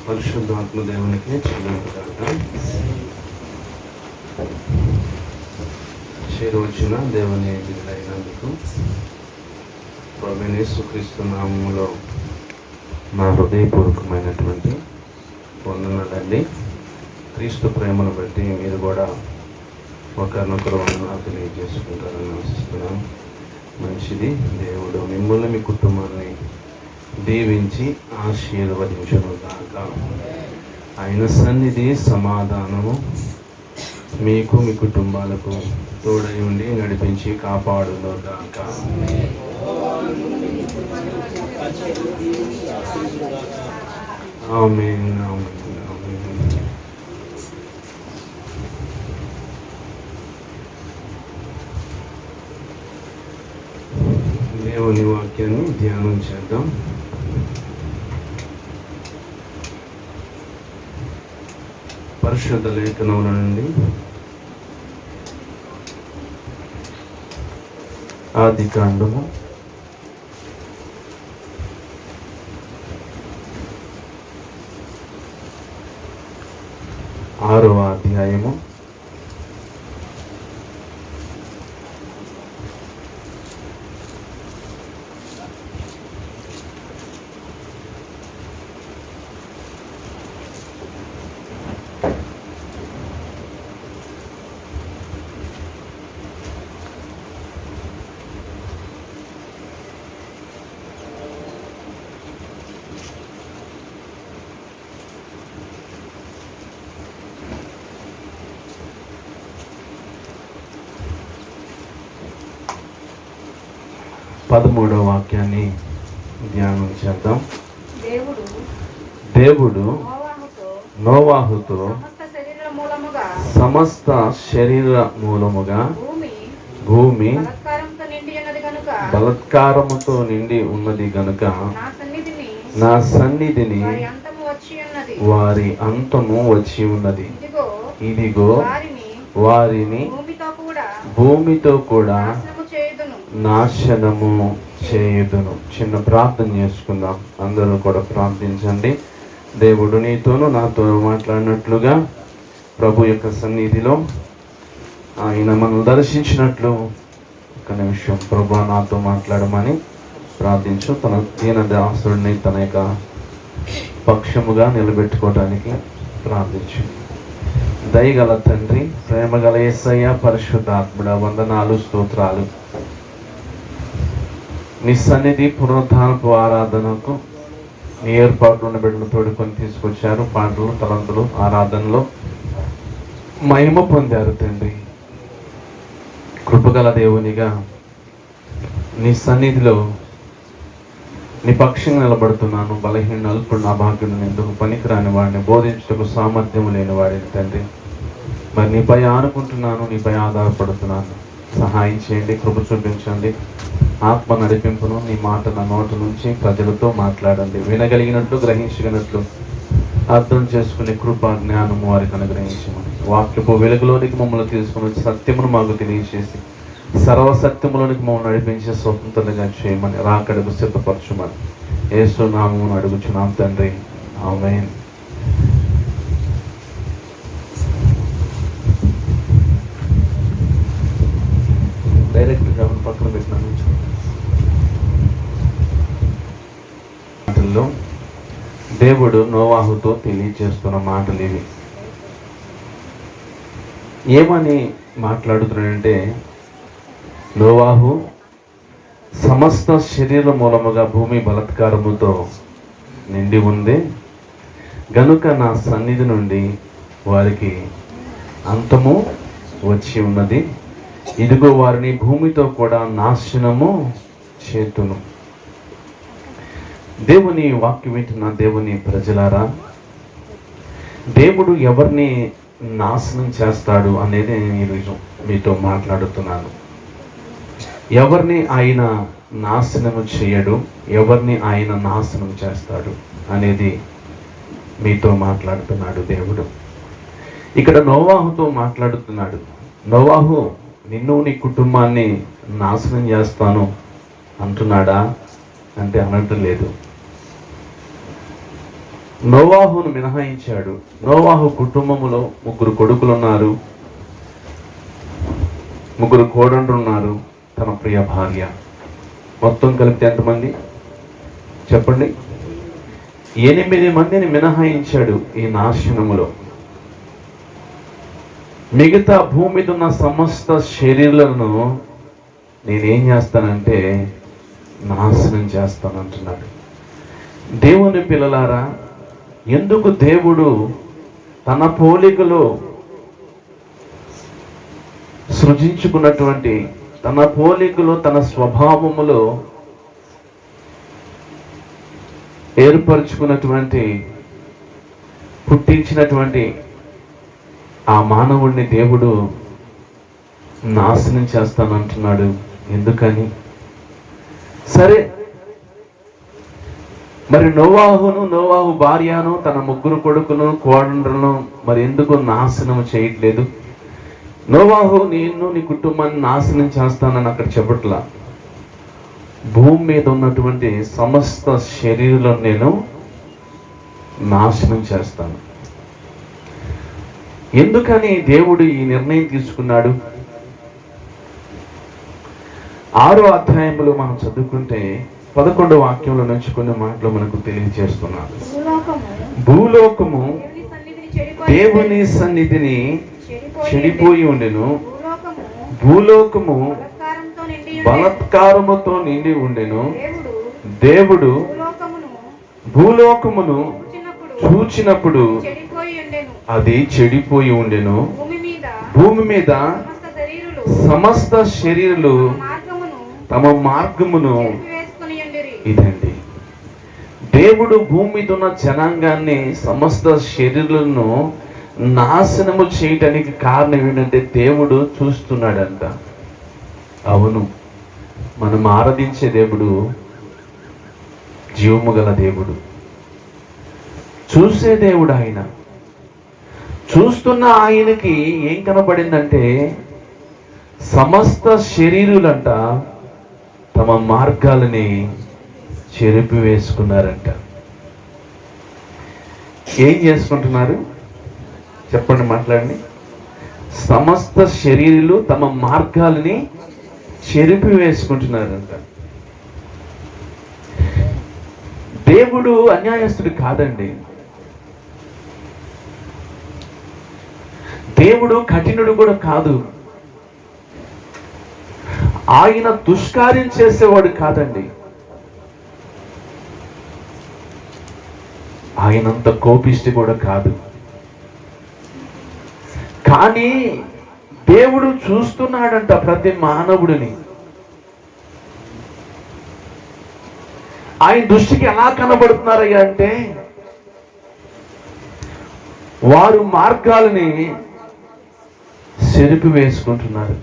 పరిశుద్ధాత్మ దేవునికి చెల్లింపుగాక. చేరువచ్చిన దేవుని బిడ్డలైనందుకు ప్రభువైన యేసుక్రీస్తు నామములో నా హృదయపూర్వకమైనటువంటి వందనాలండి. క్రీస్తు ప్రేమను బట్టి మీరు కూడా ఒకరినొకరు వందనాలు తెలియజేసుకుంటారని ఆశిస్తున్నాను. మంచిది. దేవుడు మిమ్మల్ని మీ కుటుంబాన్ని దీవించి ఆశీర్వదించును గాక. ఆయన సన్నిధి సమాధానము మీకు మీ కుటుంబాలకు తోడై ఉండి నడిపించి కాపాడును గాక. ఆమేన్, ఆమేన్, ఆమేన్. దేవుని వాక్యాన్ని ధ్యానం చేద్దాం. పరిశుద్ధ లేఖనముల నుండి ఆదికాండము 6వ అధ్యాయము 13వ వాక్యాన్ని ధ్యానం చేద్దాం. దేవుడు నోవాహుతో సమస్త శరీర మూలముగా భూమి బలత్కారముతో నిండి ఉన్నది గనుక నా సన్నిధిని వారి అంతము వచ్చి ఉన్నది. ఇదిగో వారిని భూమితో కూడా నాశనము చేయుదును. చిన్న ప్రార్థన చేసుకుందాం. అందరూ కూడా ప్రార్థించండి. దేవుడు నీతోనూ నాతోనూ మాట్లాడినట్లుగా ప్రభు యొక్క సన్నిధిలో ఆయన మనం దర్శించినట్లు ఒక నిమిషం ప్రభు నాతో మాట్లాడమని ప్రార్థించు. తన దీన దాసుడిని తన యొక్క పక్షముగా నిలబెట్టుకోవడానికి ప్రార్థించు. దయగల తండ్రి, ప్రేమగల యేసయ్య, పరిశుద్ధాత్ముడ, వందనాలు, స్తోత్రాలు. నీ సన్నిధి పునరుద్ధానపు ఆరాధనకు నీ ఏర్పాట్లు బిడ్డలు తోడుకొని తీసుకొచ్చారు. పాటలు, తలంతులు, ఆరాధనలో మహిమ పొందారు తండ్రి. కృపగల దేవునిగా నీ సన్నిధిలో నీ పక్షంగా నిలబడుతున్నాను. బలహీన అల్పుడు, నా భాగ్యుడు, ఎందుకు పనికిరాని వాడిని, బోధించుటకు సామర్థ్యం లేని వాడిని తండ్రి. మరి నీపై ఆనుకుంటున్నాను, నీపై ఆధారపడుతున్నాను. సహాయం చేయండి, కృప చూపించండి. ఆత్మ నడిపింపును నీ మాట నా నోటు నుంచి ప్రజలతో మాట్లాడండి. వినగలిగినట్లు, గ్రహించగలిగినట్లు అర్థం చేసుకునే కృప, జ్ఞానము వారికి అనుగ్రహించమని, వాక్యపు వెలుగులోనికి మమ్మల్ని తీసుకుని వచ్చి సత్యమును మాకు తెలియజేసి సర్వసత్యములోనికి మమ్మల్ని నడిపించే స్వతంత్రంగా చేయమని, రాకడకు సిద్ధపరచుమని యేసు నామమును అడుగుచున్నాం తండ్రి. ఆమేన్. డైరెక్ట్గా పక్కన పెట్టిన మాటల్లో దేవుడు నోవాహుతో తెలియజేస్తున్న మాటలు ఇవి. ఏమని మాట్లాడుతున్నాడంటే, నోవాహు సమస్త శరీర మూలముగా భూమి బలత్కారముతో నిండి ఉంది గనుక నా సన్నిధి నుండి వారికి అంతము వచ్చి ఉన్నది. ఇదిగో వారిని భూమితో కూడా నాశనము చేతును. దేవుని వాక్యం వింటున్న దేవుని ప్రజలారా, దేవుడు ఎవరిని నాశనం చేస్తాడు అనేది నేను ఈరోజు మీతో మాట్లాడుతున్నాను. ఎవరిని ఆయన నాశనము చేయడు, ఎవరిని ఆయన నాశనం చేస్తాడు అనేది మీతో మాట్లాడుతున్నాడు దేవుడు. ఇక్కడ నోవాహుతో మాట్లాడుతున్నాడు. నోవాహు, నిన్ను నీ కుటుంబాన్ని నాశనం చేస్తాను అంటున్నాడా అంటే అనటం లేదు. నోవాహును మినహాయించాడు. నోవాహు కుటుంబములో 3 కొడుకులు ఉన్నారు, 3 కోడళ్ళు ఉన్నారు, తన ప్రియ భార్య. మొత్తం కలిపితే ఎంతమంది చెప్పండి? 8 మందిని మినహాయించాడు ఈ నాశనములో. మిగతా భూమి మీద ఉన్న సమస్త శరీరాలను నేనేం చేస్తానంటే నాశనం చేస్తానంటున్నాడు. దేవుని పిల్లలారా, ఎందుకు దేవుడు తన పోలికలో సృజించుకున్నటువంటి, తన పోలికలో, తన స్వభావములో ఏర్పరచుకున్నటువంటి, పుట్టించినటువంటి ఆ మానవుడిని దేవుడు నాశనం చేస్తానంటున్నాడు? ఎందుకని? సరే, మరి నోవాహు భార్యను, తన 3 కొడుకును, కోడళ్ళను మరి ఎందుకు నాశనం చేయట్లేదు? నోవాహు నిన్ను, నీ కుటుంబాన్ని నాశనం చేస్తానని అక్కడ చెప్పట్లా. భూమి మీద ఉన్నటువంటి సమస్త శరీరాలను నేను నాశనం చేస్తాను. ఎందుకని దేవుడు ఈ నిర్ణయం తీసుకున్నాడు? 6వ అధ్యాయంలో మనం చదువుకుంటే 11వ వాక్యంలో నుంచి కొన్ని మాటలు మనకు తెలియజేస్తున్నాడు. భూలోకము దేవుని సన్నిధిని చెడిపోయి ఉండెను, భూలోకము బలాత్కారముతో నిండి ఉండెను. దేవుడు భూలోకమును చూచినప్పుడు అది చెడిపోయి ఉండెను. భూమి మీద సమస్త శరీరులు తమ మార్గమును. ఇదండి, దేవుడు భూమి మీద ఉన్న జనాంగాన్ని, సమస్త శరీరులను నాశనము చేయటానికి కారణం ఏంటంటే దేవుడు చూస్తున్నాడంట. అవును, మనం ఆరాధించే దేవుడు జీవము గల దేవుడు, చూసే దేవుడు. ఆయన చూస్తున్న ఆయనకి ఏం కనబడిందంటే సమస్త శరీరులంట తమ మార్గాలని చెరిపి వేసుకున్నారంట. ఏం చేసుకుంటున్నారు చెప్పండి, మాట్లాడండి. సమస్త శరీరులు తమ మార్గాలని చెరిపి వేసుకుంటున్నారంట. దేవుడు అన్యాయస్తుడు కాదండి. దేవుడు కఠినుడు కూడా కాదు. ఆయన దుష్కార్యం చేసేవాడు కాదండి. ఆయనంత కోపిష్టి కూడా కాదు. కానీ దేవుడు చూస్తున్నాడంట ప్రతి మానవుడిని. ఆయన దృష్టికి ఎలా కనబడుతున్నారయ్యా అంటే వారు మార్గాలని చెరిపి వేసుకుంటున్నారు.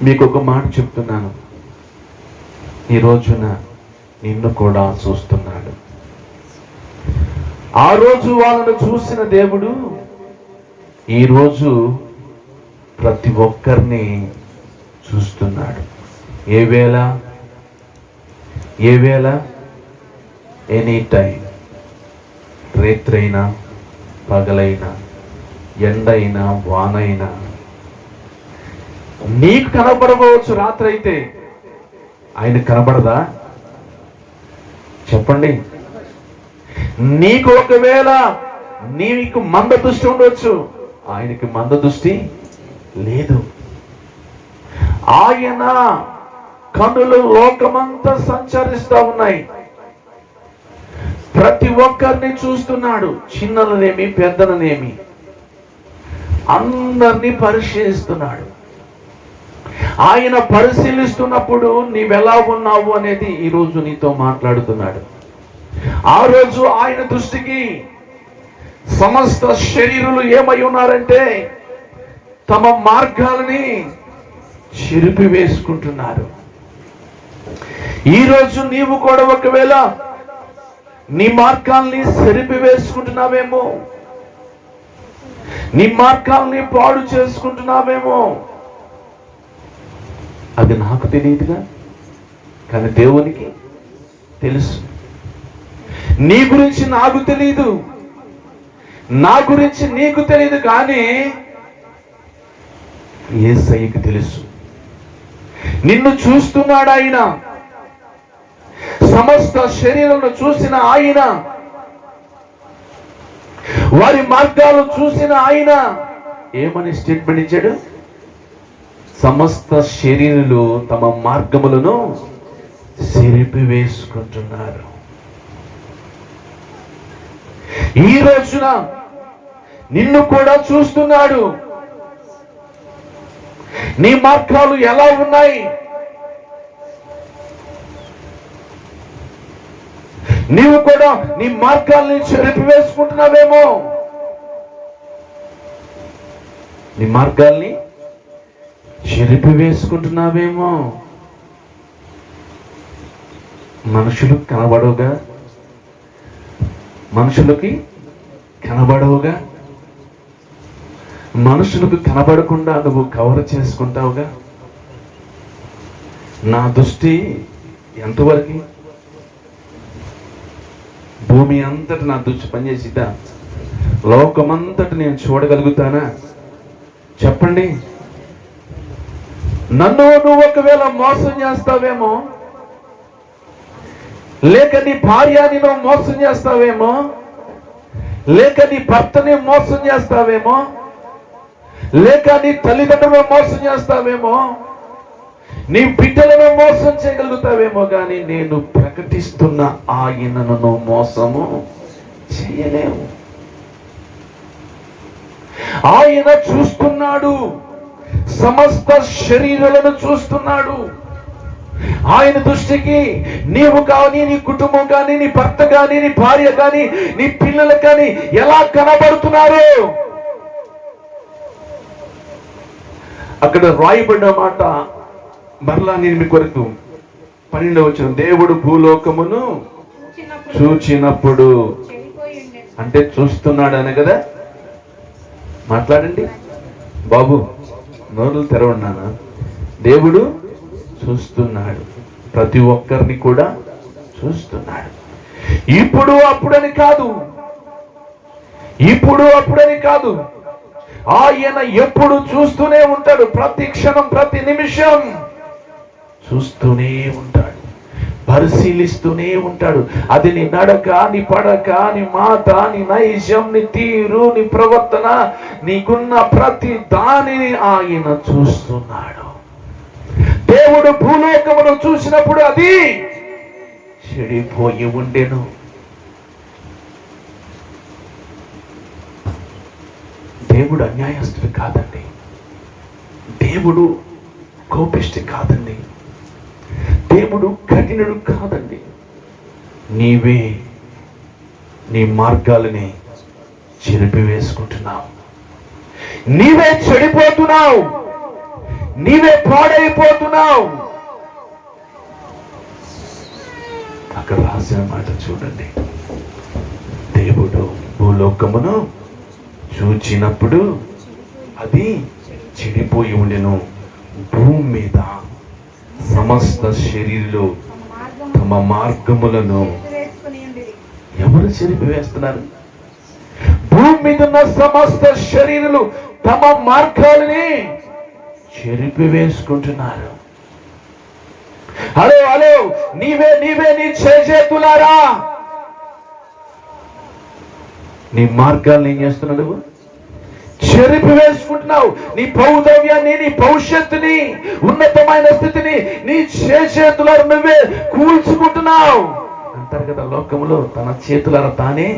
మీకు ఒక మాట చెప్తున్నాను, ఈ రోజున నిన్ను కూడా చూస్తున్నాడు. ఆ రోజు వాళ్ళను చూసిన దేవుడు ఈరోజు ప్రతి ఒక్కరిని చూస్తున్నాడు. ఏ వేళ ఎనీ టైం, రేత్రైనా పగలైనా, ఎండైనా వానైనా. నీకు కనబడవచ్చు రాత్రి అయితే, ఆయన కనబడదా చెప్పండి? నీకు ఒకవేళ నీకు మంద దృష్టి ఉండొచ్చు, ఆయనకి మంద దృష్టి లేదు. ఆయన కన్నులు లోకమంతా సంచరిస్తూ ఉన్నాయి, ప్రతి ఒక్కరిని చూస్తున్నాడు. చిన్నలనేమి పెద్దలనేమి అందరినీ పరిశీలిస్తున్నాడు. ఆయన పరిశీలిస్తున్నప్పుడు నీవెలా ఉన్నావు అనేది ఈరోజు నీతో మాట్లాడుతున్నాడు. ఆ రోజు ఆయన దృష్టికి సమస్త శరీరులు ఏమై ఉన్నారంటే తమ మార్గాలని చెరిపి వేసుకుంటున్నారు. ఈరోజు నీవు కూడా ఒకవేళ నీ మార్గాల్ని చెరిపి వేసుకుంటున్నావేమో, నీ మార్గాల్ని పాడు చేసుకుంటున్నావేమో. అది నాకు తెలియదుగా, కానీ దేవునికి తెలుసు. నీ గురించి నాకు తెలియదు, నా గురించి నీకు తెలియదు, కానీ యేసయ్యకి తెలుసు. నిన్ను చూస్తున్నాడు ఆయన, సమస్త శరీరంలో చూసిన ఆయన, వారి మార్గాలు చూసిన ఆయన ఏమని స్టేట్మెంట్ ఇచ్చాడు? సమస్త శరీరులు తమ మార్గములను చెరిపివేసుకుంటున్నారు. ఈ రోజున నిన్ను కూడా చూస్తున్నాడు. నీ మార్గాలు ఎలా ఉన్నాయి? నీవు కూడా నీ మార్గాల్ని చెరిపివేసుకుంటున్నావేమో. నీ మార్గాల్ని చెరిపివేసుకుంటున్నావేమో. మనుషులకు కనబడవుగా, మనుషులకి కనబడవుగా, మనుషులకు కనబడకుండా నువ్వు కవర్ చేసుకుంటావుగా. నా దృష్టి ఎంతవరకు? భూమి అంతటి నా దృష్టి పనిచేసిద్దా? లోకమంతటి నేను చూడగలుగుతానా? చెప్పండి. నన్ను నువ్వు ఒకవేళ మోసం చేస్తావేమో, లేక నీ భార్యని నువ్వు మోసం చేస్తావేమో, లేక నీ భర్తని మోసం చేస్తావేమో, లేక నీ తల్లిదండ్రులను మోసం చేస్తావేమో, నీ బిడ్డలను మోసం చేయగలుగుతావేమో, కానీ నేను ప్రకటిస్తున్న ఆయనను నువ్వు మోసము చేయలేవు. ఆయన చూస్తున్నాడు, సమస్త శరీరాలను చూస్తున్నాడు. ఆయన దృష్టికి నీవు కానీ, నీ కుటుంబం కానీ, నీ భర్త కానీ, నీ భార్య కానీ, నీ పిల్లలు కానీ ఎలా కనబడుతున్నారు? అక్కడ రాయబడిన మాట మరలా నేను మీ కొరకు 12వ వచనం, దేవుడు భూలోకమును చూచినప్పుడు, అంటే చూస్తున్నాడు అనే కదా. మాట్లాడండి బాబు, నోరులు తెరవన్నానా? దేవుడు చూస్తున్నాడు, ప్రతి ఒక్కరిని కూడా చూస్తున్నాడు. ఇప్పుడు అప్పుడని కాదు, ఇప్పుడు అప్పుడని కాదు, ఆయన ఎప్పుడు చూస్తూనే ఉంటాడు. ప్రతి క్షణం, ప్రతి నిమిషం చూస్తూనే ఉంటాడు, పరిశీలిస్తూనే ఉంటాడు. అది నీ నడక, నీ పడక, నీ మాట, నీ నైజం, నీ తీరు, నీ ప్రవర్తన, నీకున్న ప్రతి దానిని ఆయన చూస్తున్నాడు. దేవుడు భూలోకమును చూసినప్పుడు అది చెడిపోయి ఉండెను. దేవుడు అన్యాయస్తుడు కాదండి, దేవుడు కోపిష్టి కాదండి, దేవుడు కఠినుడు కాదండి. నీవే నీ మార్గాలని చెరిపివేసుకుంటున్నావు, నీవే చెడిపోతున్నావు, నీవే పాడైపోతున్నావు. అక్కడ రాసిన మాట చూడండి, దేవుడు భూలోకమును చూచినప్పుడు అది చెడిపోయి ఉండెను. భూమి మీద సమస్త శరీరులు తమ మార్గములను ఎవరు చెరిపివేస్తున్నారు? భూమి మీద ఉన్న సమస్త శరీరులు తమ మార్గాలని చెరిపివేసుకుంటున్నారు. హలో హలో, నీవే నీవే నీ చేతులారా నీ మార్గాలను ఏం చేస్తున్నావు? నువ్వు చెరిపివేసుకుంటున్నావు. నీ భౌతవ్యాన్ని, నీ భవిష్యత్తుని, ఉన్నతమైన స్థితిని నీ చేతులారా నువ్వే కూల్చుకుంటున్నావు. అంటారు కదా లోకంలో, తన చేతులారా తానే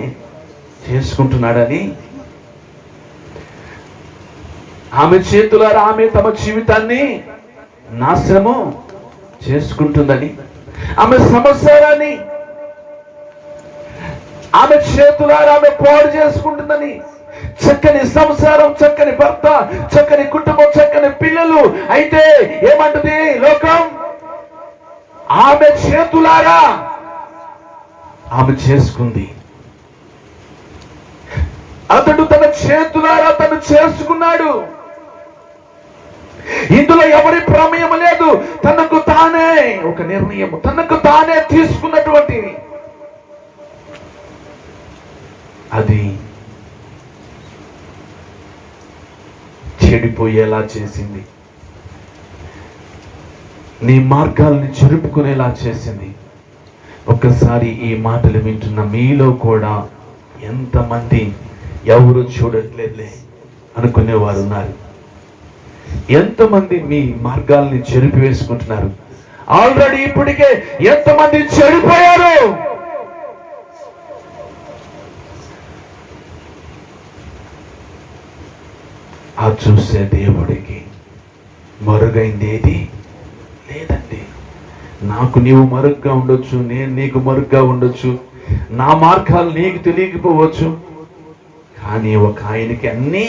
చేసుకుంటున్నాడని. ఆమె చేతులారా ఆమె తమ జీవితాన్ని నాశనము చేసుకుంటుందని, ఆమె సంవత్సరాన్ని ఆమె చేతులారా ఆమె పాడు చేసుకుంటుందని. చక్కని సంసారం, చక్కని భర్త, చక్కని కుటుంబం, చక్కని పిల్లలు. అయితే ఏమంటుంది లోకం? ఆమె చేతులారా ఆమె చేసుకుంది. అతడు తన చేతులారా తను చేసుకున్నాడు. ఇందులో ఎవరి ప్రమేయం లేదు. తనకు తానే ఒక నిర్ణయం, తనకు తానే తీసుకున్నటువంటి అది చెడిపోయేలా చేసింది, నీ మార్గాల్ని చెరుపుకునేలా చేసింది. ఒక్కసారి ఈ మాటలు వింటున్న మీలో కూడా ఎంతమంది ఎవరు చూడట్లేదులే అనుకునేవారు ఉన్నారు? ఎంతమంది మీ మార్గాల్ని చెరిపి వేసుకుంటున్నారు? ఆల్రెడీ ఇప్పటికే ఎంతమంది చెడిపోయారు? ఆ చూసే దేవుడికి మరుగైంది ఏది లేదండి. నాకు నీవు మరుగ్గా ఉండొచ్చు, నేను నీకు మరుగ్గా ఉండొచ్చు, నా మార్గాలు నీకు తెలియకపోవచ్చు, కానీ ఒక ఆయనకి అన్నీ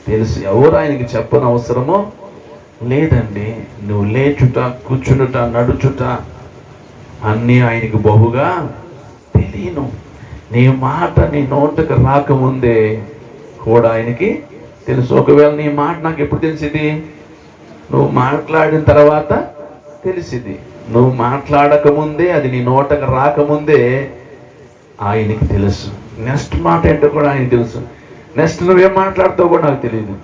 తెలుసు. ఎవరు ఆయనకి చెప్పని అవసరమో లేదండి. నువ్వు లేచుట, కూర్చునుట, నడుచుట అన్నీ ఆయనకి బహుగా తెలియను. నీ మాట నీ నోటకు రాకముందే కూడా ఆయనకి తెలుసు. ఒకవేళ నీ మాట నాకు ఎప్పుడు తెలిసింది? నువ్వు మాట్లాడిన తర్వాత తెలిసింది. నువ్వు మాట్లాడక ముందే, అది నీ నోటకు రాకముందే ఆయనకి తెలుసు. నెక్స్ట్ మాట ఏంటో కూడా ఆయనకి తెలుసు. నెక్స్ట్ నువ్వేం మాట్లాడుతావు కూడా నాకు తెలియదు.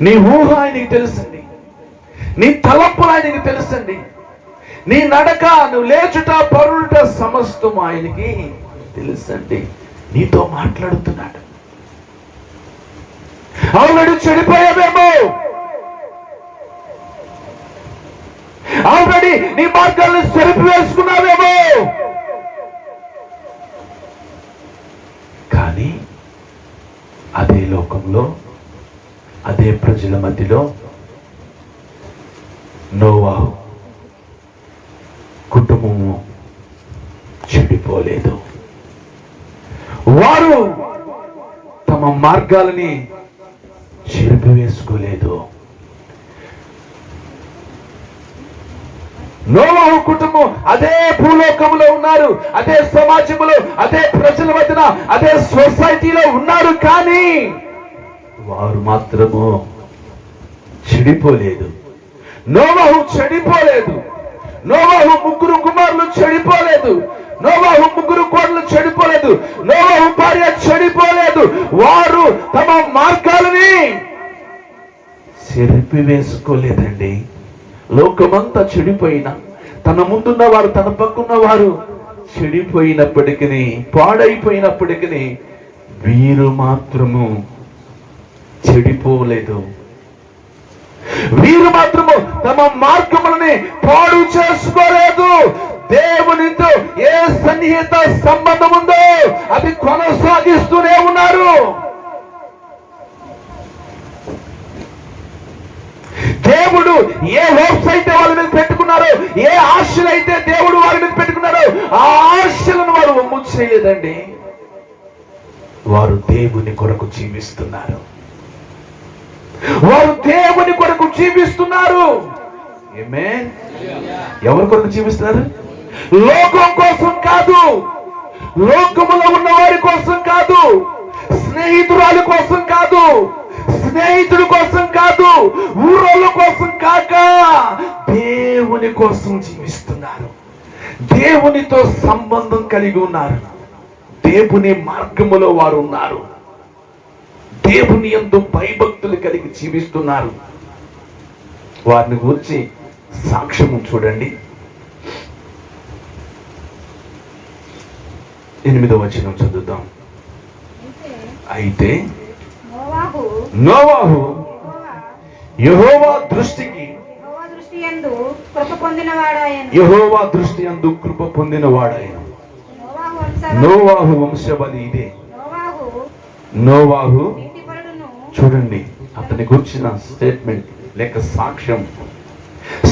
నీ ఊహ ఆయనకి తెలుసండి, నీ తలంపులు ఆయనకి తెలుసండి, నీ నడక, నువ్వు లేచుట, పరుట సమస్తం ఆయనకి తెలుసండి. నీతో మాట్లాడుతున్నాడు. ఆల్రెడీ చెడిపోయావేమో, ఆల్రెడీ నీ మార్గాలను చెరిపి వేసుకున్నావేమో, కానీ అదే లోకంలో, అదే ప్రజల మధ్యలో నోవాహు కుటుంబము చెడిపోలేదు. వారు తమ మార్గాలని చెరిపి వేసుకోలేదు. నోవాహు కుటుంబం అదే భూలోకంలో ఉన్నారు, అదే సమాజంలో, అదే ప్రజల మధ్యన, అదే సొసైటీలో ఉన్నారు, కానీ వారు మాత్రము చెడిపోలేదు. నోవాహు చెడిపోలేదు. నోవాహు ముగ్గురు కుమారులు చెడిపోలేదు. నోవాహు ముగ్గురు కోడలు చెడిపోలేదు. నోవాహు భార్య చెడిపోలేదు. వారు తమ మార్గాలని చెరిపి వేసుకోలేదండి. లోకమంతా చెడిపోయిన, తన ముందున్న వారు, తన పక్కన్న వారు చెడిపోయినప్పటికీ, పాడైపోయినప్పటికీ వీరు మాత్రము చెడిపోలేదు. వీరు మాత్రము తమ మార్గములని పాడు చేసుకోలేదు. దేవునితో ఏ సన్నిహిత సంబంధం ఉందో అది కొనసాగిస్తూనే ఉన్నారు. దేవుడు ఏ హోప్స్ అయితే వాళ్ళ మీద పెట్టుకున్నారో, ఏ ఆశలు అయితే దేవుడు వాళ్ళ మీద పెట్టుకున్నారో, ఆ ఆశలను వారు వమ్ము చేయలేదండి. వారు దేవుని కొరకు జీవిస్తున్నారు. వారు దేవుని కొరకు జీవిస్తున్నారు. ఆమేన్. ఎవరి కొరకు జీవిస్తున్నారు? లోకం కోసం కాదు, లోకములో ఉన్న వారి కోసం కాదు, స్నేహితురాలి కోసం కాదు, స్నేహితుడి కోసం కాదు, ఊరోళ్ళ కోసం కాక దేవుని కోసం జీవిస్తున్నారు. దేవునితో సంబంధం కలిగి ఉన్నారు. దేవుని మార్గములో వారు ఉన్నారు. దేవుని యందు భయభక్తులు కలిగి జీవిస్తున్నారు. వారిని గురించి సాక్ష్యము చూడండి. 8వ వచనం చదువుదాం. అయితే నోవాహు యెహోవా దృష్టి యందు కృప పొందినవాడాయను. నోవాహు వంశవళి ఇదే. నోవాహు చూడండి, అతని గురించిన స్టేట్మెంట్ లేక సాక్ష్యం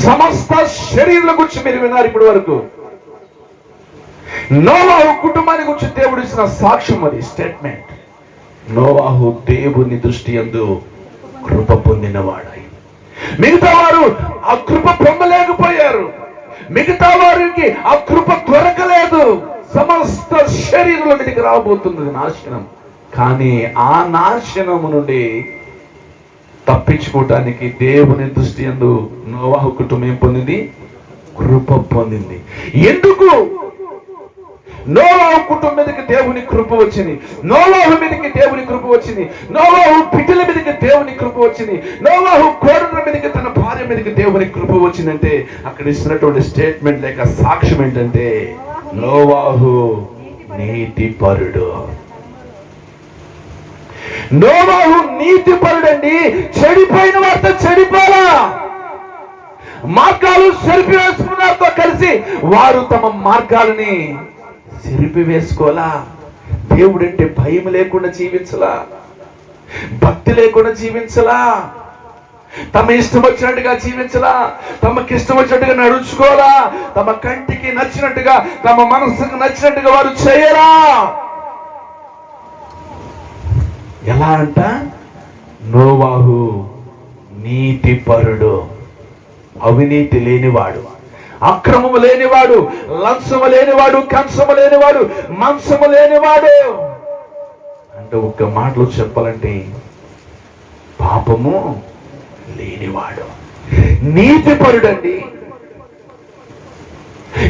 సమస్త శరీరాల గురించి మీరు విన్నారు ఇప్పటి వరకు. నోవాహు కుటుంబాన్ని గురించి దేవుడు ఇచ్చిన సాక్ష్యం అది, స్టేట్మెంట్. నోవాహు దేవుని దృష్టి యందు కృప పొందినవాడాయి. మిగతా వారు ఆ కృప పొందలేకపోయారు. మిగతా వారికి ఆ కృప దొరకలేదు. సమస్త శరీరంలో మీదకి రాబోతున్నది నాశనం. కానీ ఆ నాశనము నుండి తప్పించుకోవటానికి దేవుని దృష్టి యందు నోవాహు కుటుంబం ఏం పొందింది? కృప పొందింది. ఎందుకు? నోవాహు కుటుంబం మీదకి దేవుని కృప వచ్చింది, నోవాహు మీదకి దేవుని కృప వచ్చింది, నోవాహు బిడ్డల మీదకి దేవుని కృప వచ్చింది, నోవాహు కోడల మీదకి తన భార్య మీదకి దేవుని కృప వచ్చిందంటే అక్కడ ఇస్తున్నటువంటి స్టేట్మెంట్ లేక సాక్ష్యం ఏంటంటే నోవాహు నీతిపరుడు. నోవాహు నీతిపరుడండి. చెడిపోయిన వారితో చెడిపోలా, మార్గాలు చెరిపి వేసుకున్నారతో కలిసి వారు తమ మార్గాలని చెరిపి వేసుకోలా. దేవుడంటే భయం లేకుండా జీవించలా, భక్తి లేకుండా జీవించలా, తమ ఇష్టం వచ్చినట్టుగా జీవించలా, తమకి ఇష్టం వచ్చినట్టుగా నడుచుకోలా, తమ కంటికి నచ్చినట్టుగా తమ మనసుకు నచ్చినట్టుగా వారు చేయరా. ఎలా అంట? నోవాహు నీతిపరుడు, అవినీతి లేనివాడు, అక్రమము లేనివాడు, లంచము లేనివాడు, కంచము లేనివాడు, మంచము లేనివాడు. అంటే ఒక్క మాటలో చెప్పాలంటే పాపము లేనివాడు, నీతిపరుడండి.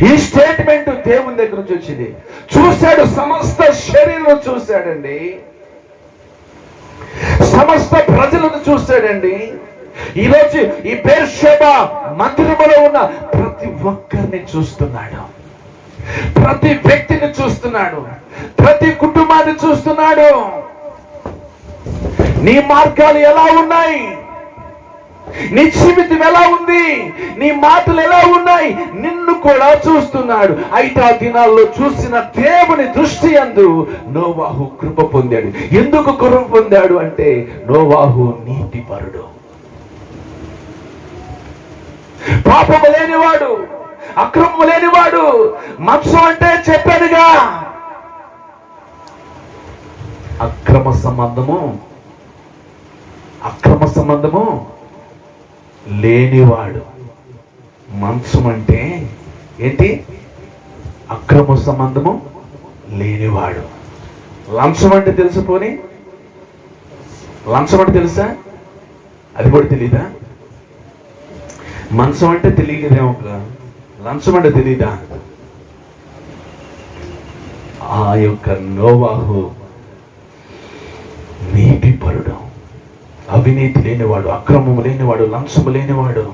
ఈ స్టేట్మెంట్ దేవుని దగ్గర నుంచి వచ్చింది. చూశాడు, సమస్త శరీరం చూశాడండి, సమస్త ప్రజలను చూశాడండి. ఈరోజు ఈ బెర్షెబా మందిరములో ఉన్న ప్రతి ఒక్కరిని చూస్తున్నాడు, ప్రతి వ్యక్తిని చూస్తున్నాడు, ప్రతి కుటుంబాన్ని చూస్తున్నాడు. నీ మార్గాలు ఎలా ఉన్నాయి? నీ జీవితం ఎలా ఉంది? నీ మాటలు ఎలా ఉన్నాయి? నిన్ను కూడా చూస్తున్నాడు. అయితే ఆ దినాల్లో చూసిన దేవుని దృష్టి యందు నోవాహు కృప పొందాడు. ఎందుకు కృప పొందాడు అంటే నోవాహు నీతిపరుడు, పాపము లేనివాడు, అక్రమము లేనివాడు. మంచం అంటే చెప్పానుగా, అక్రమ సంబంధము లేనివాడు. మంచం అంటే ఏంటి? అక్రమ సంబంధము లేనివాడు. లంచం అంటే తెలుసుపోని, లంచం అంటే తెలుసా? అది కూడా తెలీదా? మంచం అంటే తెలియదేమో, లంచం అంటే తెలీదా? ఆ యొక్క నోవాహు నీతిపరుడు, అవినీతి లేనివాడు, అక్రమము లేనివాడు, లంచము లేనివాడు,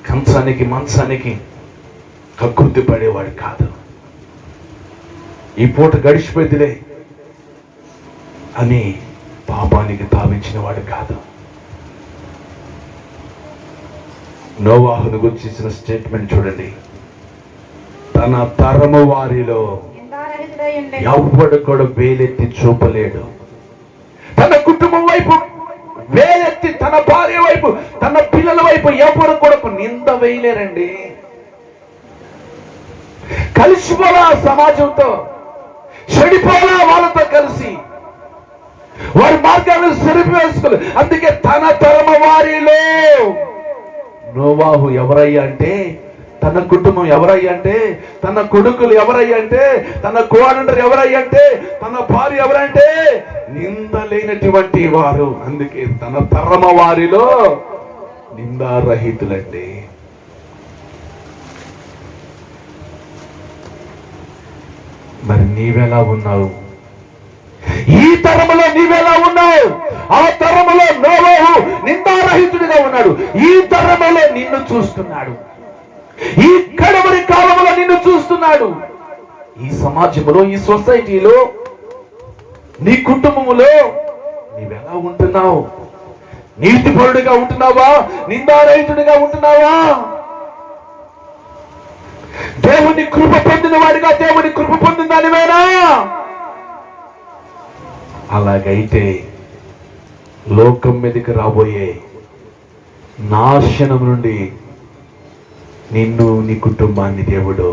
కంచానికి మంచానికి కకృతి పడేవాడు కాదు. ఈ పూట గడిచిపోయిందిలే అని పాపానికి తావించిన వాడు కాదు. నోవాహును గురించి ఇచ్చిన స్టేట్మెంట్ చూడండి. తన తరము వారిలో ఎవ్వడు కూడా వేలెత్తి చూపలేడు. తన కుటుంబం వైపు వేలెత్తి, తన భార్య వైపు, తన పిల్లల వైపు ఎవరు కూడా నింద వేయలేరండి. కలిసిపోలా సమాజంతో, చెడిపోలా వాళ్ళతో కలిసి, వారి మార్గాలను చెరిపి వేసుకోలేదు. అందుకే తన తరము వారిలో నోవాహు ఎవరయ్యా అంటే, తన కుటుంబం ఎవరయ్యా అంటే, తన కొడుకులు ఎవరయ్యా అంటే, తన కోడండ్రు ఎవరయ్యా అంటే, తన భార్య ఎవరంటే నిందలేనటువంటి వారు. అందుకే తన తరమ వారిలో నిందారహితులండి. మరి నీవెలా ఉన్నావు? ఈ తరములో నీవెలా ఉన్నావు? ఆ తరములో నోవాహు నిందారహితుడిగా ఉన్నాడు. ఈ తరములో నిన్ను చూస్తున్నాడు, ఈ కడవరి కాలంలో నిన్ను చూస్తున్నాడు. ఈ సమాజంలో, ఈ సొసైటీలో, నీ కుటుంబములో నీవెలా ఉంటున్నావు? నీతిపరుడిగా ఉంటున్నావా? నిందారహితుడిగా ఉంటున్నావా? దేవుని కృప పొందిన వాడిగా, దేవుని కృప పొందిన దానివేనా? అలాగైతే లోకం మీదకి రాబోయే నాశనం నుండి నిన్ను, నీ కుటుంబాన్ని దేవుడు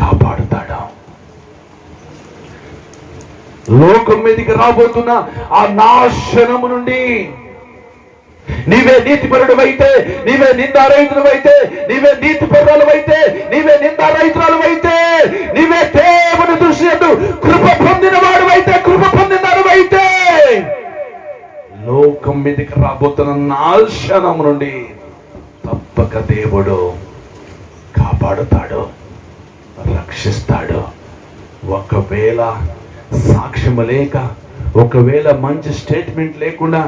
కాపాడుతాడు. లోకం మీదకి రాబోతున్న ఆ నాశనము నుండి నీవే నీతిపరుడు అయితే, నీవే నిందారహితుడు అయితే, నీవే నీతిపరులు అయితే, నీవే నిందారహితురాలు అయితే, నీవే దేవుని దృష్టి కృప పొందిన వాడు అయితే, కృప పొందిన వాడు అయితే, లోకం మీద రాబోతున్న నాశనం నుండి తప్పక దేవుడు కాపాడుతాడు, రక్షిస్తాడు. ఒకవేళ సాక్ష్యము లేక, ఒకవేళ మంచి స్టేట్మెంట్ లేకుండా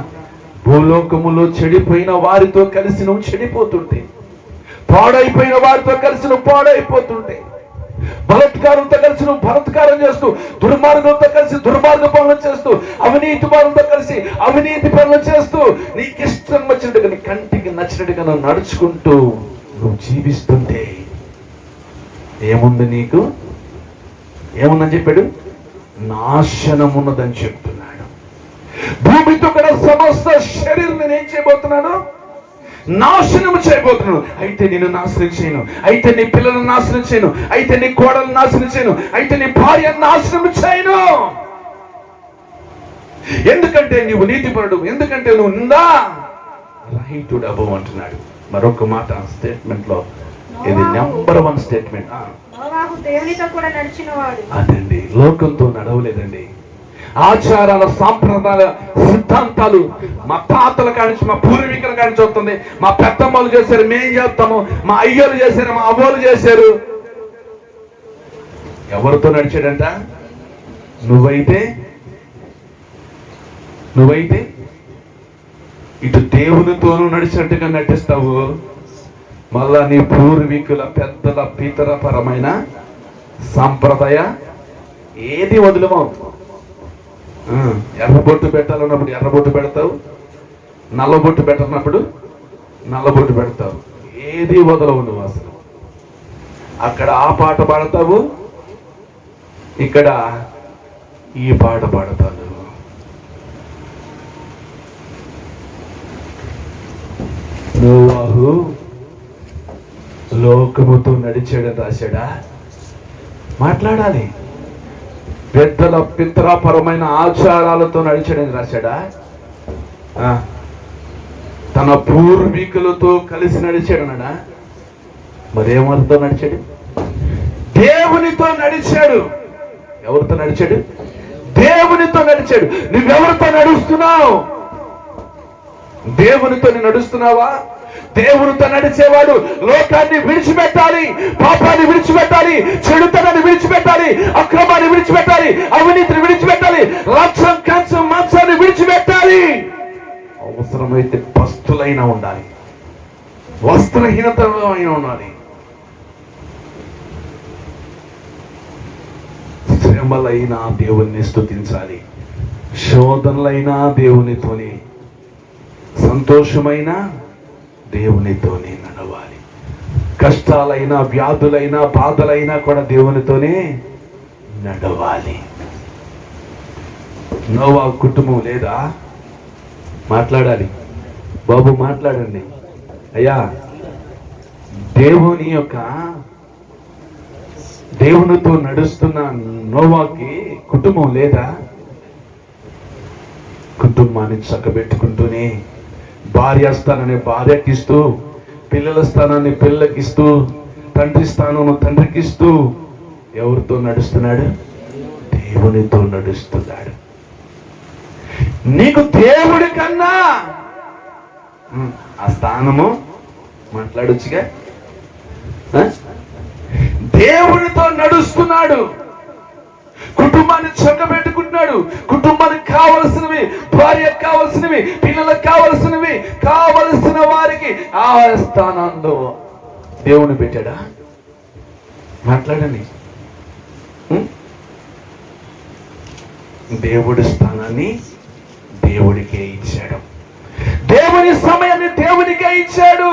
భూలోకములో చెడిపోయిన వారితో కలిసి నువ్వు చెడిపోతుంటే, పాడైపోయిన వారితో కలిసి నువ్వు పాడైపోతుంటే, బలత్కారంతో కలిసి నువ్వు బలత్కారం చేస్తూ, దుర్మార్గంతో కలిసి దుర్మార్గ పనులు చేస్తూ, అవినీతి పనులతో కలిసి అవినీతి పనులు చేస్తూ, నీకు ఇష్టం వచ్చినట్టుగా, నీ కంటికి నచ్చినట్టుగా నువ్వు నడుచుకుంటూ నువ్వు జీవిస్తుంటే ఏముంది? నీకు ఏముందని చెప్పాడు? నాశనం ఉన్నదని చెప్తున్నాడు. భూమితో కూడా సమస్త శరీరం నేను ఏం చేయబోతున్నాను? నాశనం చేయబోతున్నాను. అయితే నేను నాశనం చేయను, అయితే నీ పిల్లలను నాశనం చేయను, అయితే నీ కోడలను నాశనం చేయను, అయితే నీ భార్యను నాశనం చేయను. ఎందుకంటే నువ్వు నీతిపరుడు, ఎందుకంటే నువ్వు నిందా రహితుడు అబ్బో అంటున్నాడు. మరొక మాట స్టేట్మెంట్ లో, ఇది నెంబర్ 1 స్టేట్మెంట్. అదండి, లోకంతో నడవలేదండి. ఆచారాల, సాంప్రదాయాల, సిద్ధాంతాలు మా తాతల కానించి, మా పూర్వీకుల కానించి వస్తుంది. మా పెద్దమ్మలు చేశారు, మేం చేస్తాము. మా అయ్యోలు చేశారు, మా అవ్వలు చేశారు. ఎవరితో నడిచాడంట? నువ్వైతే ఇటు దేవునితోనూ నడిచినట్టుగా నటిస్తావు, మళ్ళా నీ పూర్వీకుల పెద్దల పితరపరమైన సాంప్రదాయ ఏది వదులుమో. ఎర్రబొట్టు పెట్టాలన్నప్పుడు ఎర్రబొట్టు పెడతావు, నల్లబొట్టు పెట్టాలన్నప్పుడు నల్లబొట్టు పెడతావు. ఏది వదలవు నువ్వు అసలు. అక్కడ ఆ పాట పాడతావు, ఇక్కడ ఈ పాట పాడతావు. నోవాహు లోకముతో నడిచాడని రాశాడా? మాట్లాడాలి. పెద్దల పితరపరమైన ఆచారాలతో నడిచాడని రాశాడా? తన పూర్వీకులతో కలిసి నడిచాడనడా? మరేమరితో నడిచాడు? దేవునితో నడిచాడు. ఎవరితో నడిచాడు? దేవునితో నడిచాడు. నువ్వెవరితో నడుస్తున్నావు? దేవునితో నడుస్తున్నావా? దేవునితో నడిచేవాడు లోకాన్ని విడిచిపెట్టాలి, పాపాన్ని విడిచిపెట్టాలి, చెడుతనాన్ని విడిచిపెట్టాలి, అక్రమాన్ని విడిచిపెట్టాలి, అవినీతిని విడిచిపెట్టాలి, లక్ష్యం కంచం మాంసాన్ని విడిచిపెట్టాలి. అవసరమైతే పస్తులైనా ఉండాలి, వస్త్రహీనత అయినా ఉండాలి. శ్రమలైనా దేవుణ్ణి స్తుతించాలి, శోధనలైనా దేవునితోనే, సంతోషమైన దేవునితోనే నడవాలి. కష్టాలైనా, వ్యాధులైనా, బాధలైనా కూడా దేవునితోనే నడవాలి. నోవా కుటుంబం లేదా? మాట్లాడాలి బాబు, మాట్లాడండి అయ్యా. దేవునితో నడుస్తున్న నోవాకి కుటుంబం లేదా? కుటుంబాన్ని చక్కబెట్టుకుంటూనే, భార్య స్థానాన్ని భార్యకిస్తూ, పిల్లల స్థానాన్ని పిల్లలకిస్తూ, తండ్రి స్థానం తండ్రికిస్తూ ఎవరితో నడుస్తున్నాడు? దేవునితో నడుస్తున్నాడు. నీకు దేవుడి కన్నా ఆ స్థానము మాట్లాడొచ్చుగా. దేవుడితో నడుస్తున్నాడు, కుటుంబాన్ని చక్కబెట్టుకుంటున్నాడు. కుటుంబానికి కావలసినవి, భార్యకు కావలసినవి, పిల్లలకు కావలసినవి, కావలసిన వారికి ఆ స్థానంలో దేవుని పెట్టాడా? మాట్లాడండి. దేవుడి స్థానాన్ని దేవుడికే ఇచ్చాడు, దేవుని సమయాన్ని దేవునికే ఇచ్చాడు.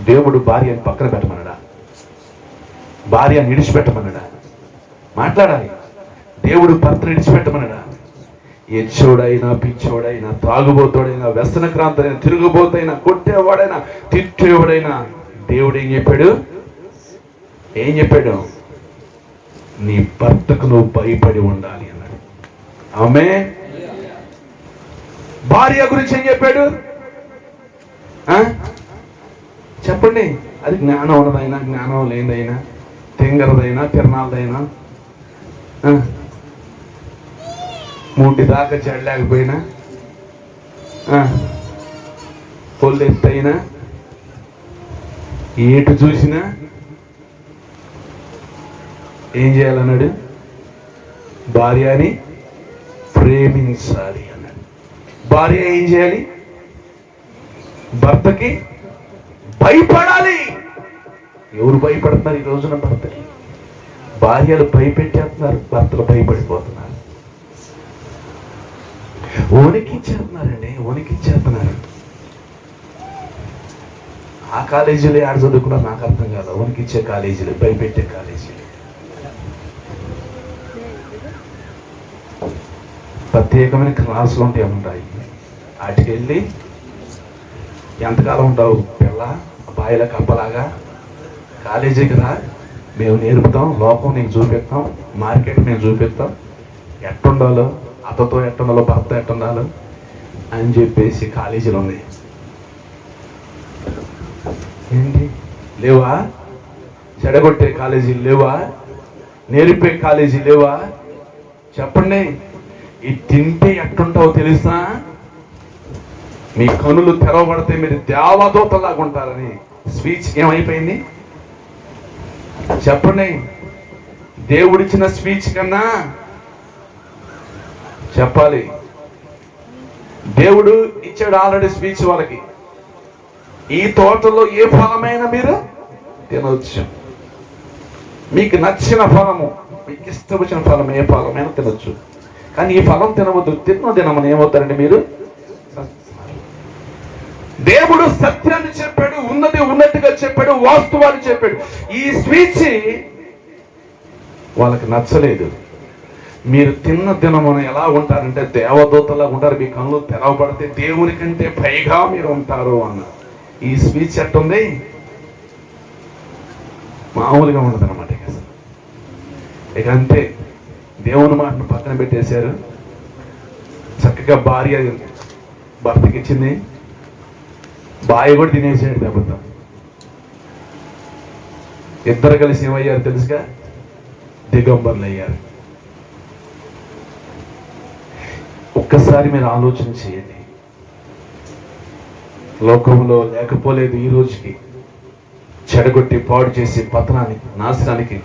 దేవుడు భార్యని పక్కన పెట్టమన్నాడా? భార్యని విడిచిపెట్టమన్నాడా? మాట్లాడాలి. దేవుడు భర్తను విడిచిపెట్టమన్నాడా? ఎచ్చోడైనా, పిచ్చోడైనా, తాగుబోతోడైనా, వ్యసనక్రాంతైనా, తిరుగుబోతైనా, కొట్టేవాడైనా, తిట్టేవాడైనా దేవుడు ఏం చెప్పాడు? నీ భర్తకు నువ్వు భయపడి ఉండాలి అన్నాడు. ఆమె భార్య గురించి ఏం చెప్పాడు? చెప్పండి. అది జ్ఞానం ఉన్నదైనా, జ్ఞానం లేనిదైనా, తెంగరదైనా, తిరణాలదైనా, మూటి దాకా చెడలేకపోయినా, పొల్లు ఎత్తైనా, ఏటు చూసినా ఏం చేయాలన్నాడు? భార్యని ప్రేమించాలి అన్నాడు. భార్య ఏం చేయాలి? భర్తకి భయపడాలి. ఎవరు భయపడుతున్నారు ఈ రోజున? భర్తకి. భార్యలు భయపెట్టేస్తున్నారు, భర్తలు భయపడిపోతున్నారు, వణికిచ్చేస్తున్నారండి, వణికిచ్చేస్తున్నారు. ఆ కాలేజీలో ఆడ చదువుకున్నా నాకు అర్థం కాదు. వణికిచ్చే కాలేజీలు, భయపెట్టే కాలేజీలు. ప్రత్యేకమైన క్లాసులు ఉంటాయి. వాటికి వెళ్ళి ఎంతకాలం ఉంటావు పిల్ల? బాయిల కప్పలాగా. కాలేజీకి రా, మేము నేర్పుతాం, లోకం నీకు చూపిస్తాం, మార్కెట్ మేము చూపిస్తాం, ఎట్టుండాలో, అతతో ఎట్టుండాలో, భర్త ఎట్టుండాలో అని చెప్పేసి కాలేజీలు ఉన్నాయి. ఏంటి లేవా? చెడగొట్టే కాలేజీలు లేవా? నేర్పే కాలేజీ లేవా? చెప్పండి. ఈ తింటే ఎట్టుంటావో తెలుసా? మీ కనులు తెరవబడితే మీరు దేవదూతలాగా ఉంటారని స్పీచ్ ఏమైపోయింది చెప్పండి. దేవుడిచ్చిన స్పీచ్ కన్నా చెప్పాలి. దేవుడు ఇచ్చాడు ఆల్రెడీ స్పీచ్ వాళ్ళకి. ఈ తోటలో ఏ ఫలమైనా మీరు తినవచ్చు. మీకు నచ్చిన ఫలము, మీకు ఇష్టం వచ్చిన ఫలం, ఏ ఫలమైనా తినొచ్చు. కానీ ఈ ఫలం తినవద్దు. తినమని ఏమవుతారండి మీరు? దేవుడు సత్యాన్ని చెప్పాడు, ఉన్నది ఉన్నట్టుగా చెప్పాడు, వాస్తవాన్ని చెప్పాడు. ఈ స్పీచ్ వాళ్ళకి నచ్చలేదు. మీరు తిన్న దినమున ఎలా ఉంటారంటే దేవదూతలా ఉంటారు. మీ కళ్ళు తెరవబడితే దేవుని కంటే పైగా మీరు ఉంటారు అన్నారు. ఈ స్పీచ్ ఎట్టుంది? మామూలుగా ఉండదు అనమాట. ఇక అంతే, దేవుని మాటను పక్కన పెట్టేశారు. చక్కగా భార్య భర్తకి ఇచ్చింది, భార్య కూడా తినేసాడు దెబ్బతో. ఇద్దరు కలిసి ఏమయ్యారు తెలుసుగా? దిగంబర్లు అయ్యారు. ఒక్కసారి మీరు ఆలోచన చేయండి. లోకంలో లేకపోలేదు ఈ రోజుకి. చెడగొట్టి పాడు చేసి పతనానికి, నాశనానికి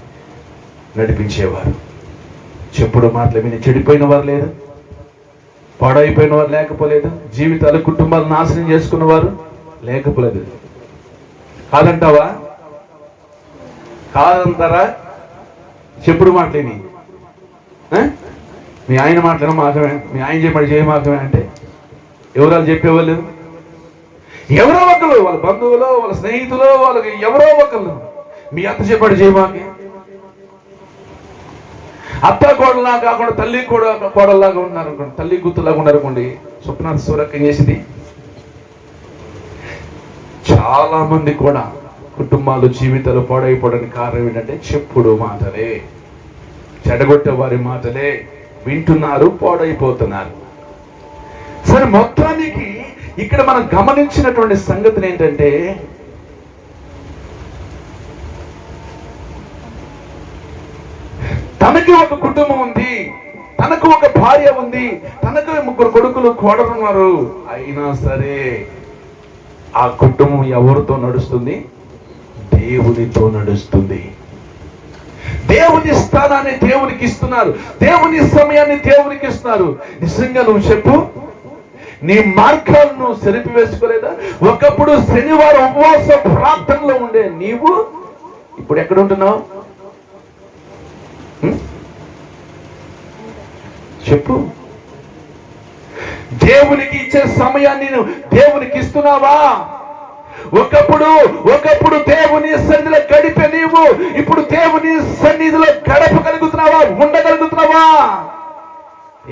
నడిపించేవారు. చెప్పుడు మాటలు విని చెడిపోయిన వారు లేరు, పాడైపోయిన వారు లేకపోలేదు, జీవితాలు కుటుంబాలు నాశనం చేసుకున్నవారు లేకపోలేదు. కాదంటావా? కాదంటారా? చెప్పుడు మాటలేని మీ ఆయన మాటలేమో మాకమే, మీ ఆయన చెప్పాడు చేయ మాకమే అంటే ఎవరు చెప్పేవాళ్ళు? ఎవరో ఒకరు, వాళ్ళ బంధువులు, వాళ్ళ స్నేహితులు, వాళ్ళకి ఎవరో ఒకరు మీ అత్త చెప్పాడు చేయమాకి. అత్త కోడలా కాకుండా తల్లి కోడల్లాగా ఉన్నారు అనుకోండి, తల్లి గుర్తులాగా ఉన్నారు అనుకోండి. స్వప్న సూరకం చేసింది. చాలా మంది కూడా కుటుంబాలు, జీవితాలు పాడైపోవడానికి కారణం ఏంటంటే చెప్పుడు మాటలే, చెడగొట్టే వారి మాటలే వింటున్నారు, పాడైపోతున్నారు. సరే, మొత్తానికి ఇక్కడ మనం గమనించినటువంటి సంగతి ఏంటంటే తనకి ఒక కుటుంబం ఉంది, తనకు ఒక భార్య ఉంది, తనకు 3 కొడుకులు, కోడలు ఉన్నారు. అయినా సరే ఆ కుటుంబం ఎవరితో నడుస్తుంది? దేవునితో నడుస్తుంది. దేవుని స్థానాన్ని దేవునికి ఇస్తున్నారు, దేవుని సమయాన్ని దేవునికి ఇస్తున్నారు. నిజంగా నువ్వు చెప్పు, నీ మార్గాలను సెరిపి వేసుకోలేదా? ఒకప్పుడు శనివారం ఉపవాస ప్రార్థనలో ఉండే నీవు ఇప్పుడు ఎక్కడ ఉంటున్నావు? చెప్పు. దేవునికి ఇచ్చే సమయాన్ని దేవునికి ఇస్తున్నావా? ఒకప్పుడు దేవుని సన్నిధిలో గడిపే నీవు ఇప్పుడు దేవుని సన్నిధిలో గడపగలుగుతున్నావా? ఉండగలుగుతున్నావా?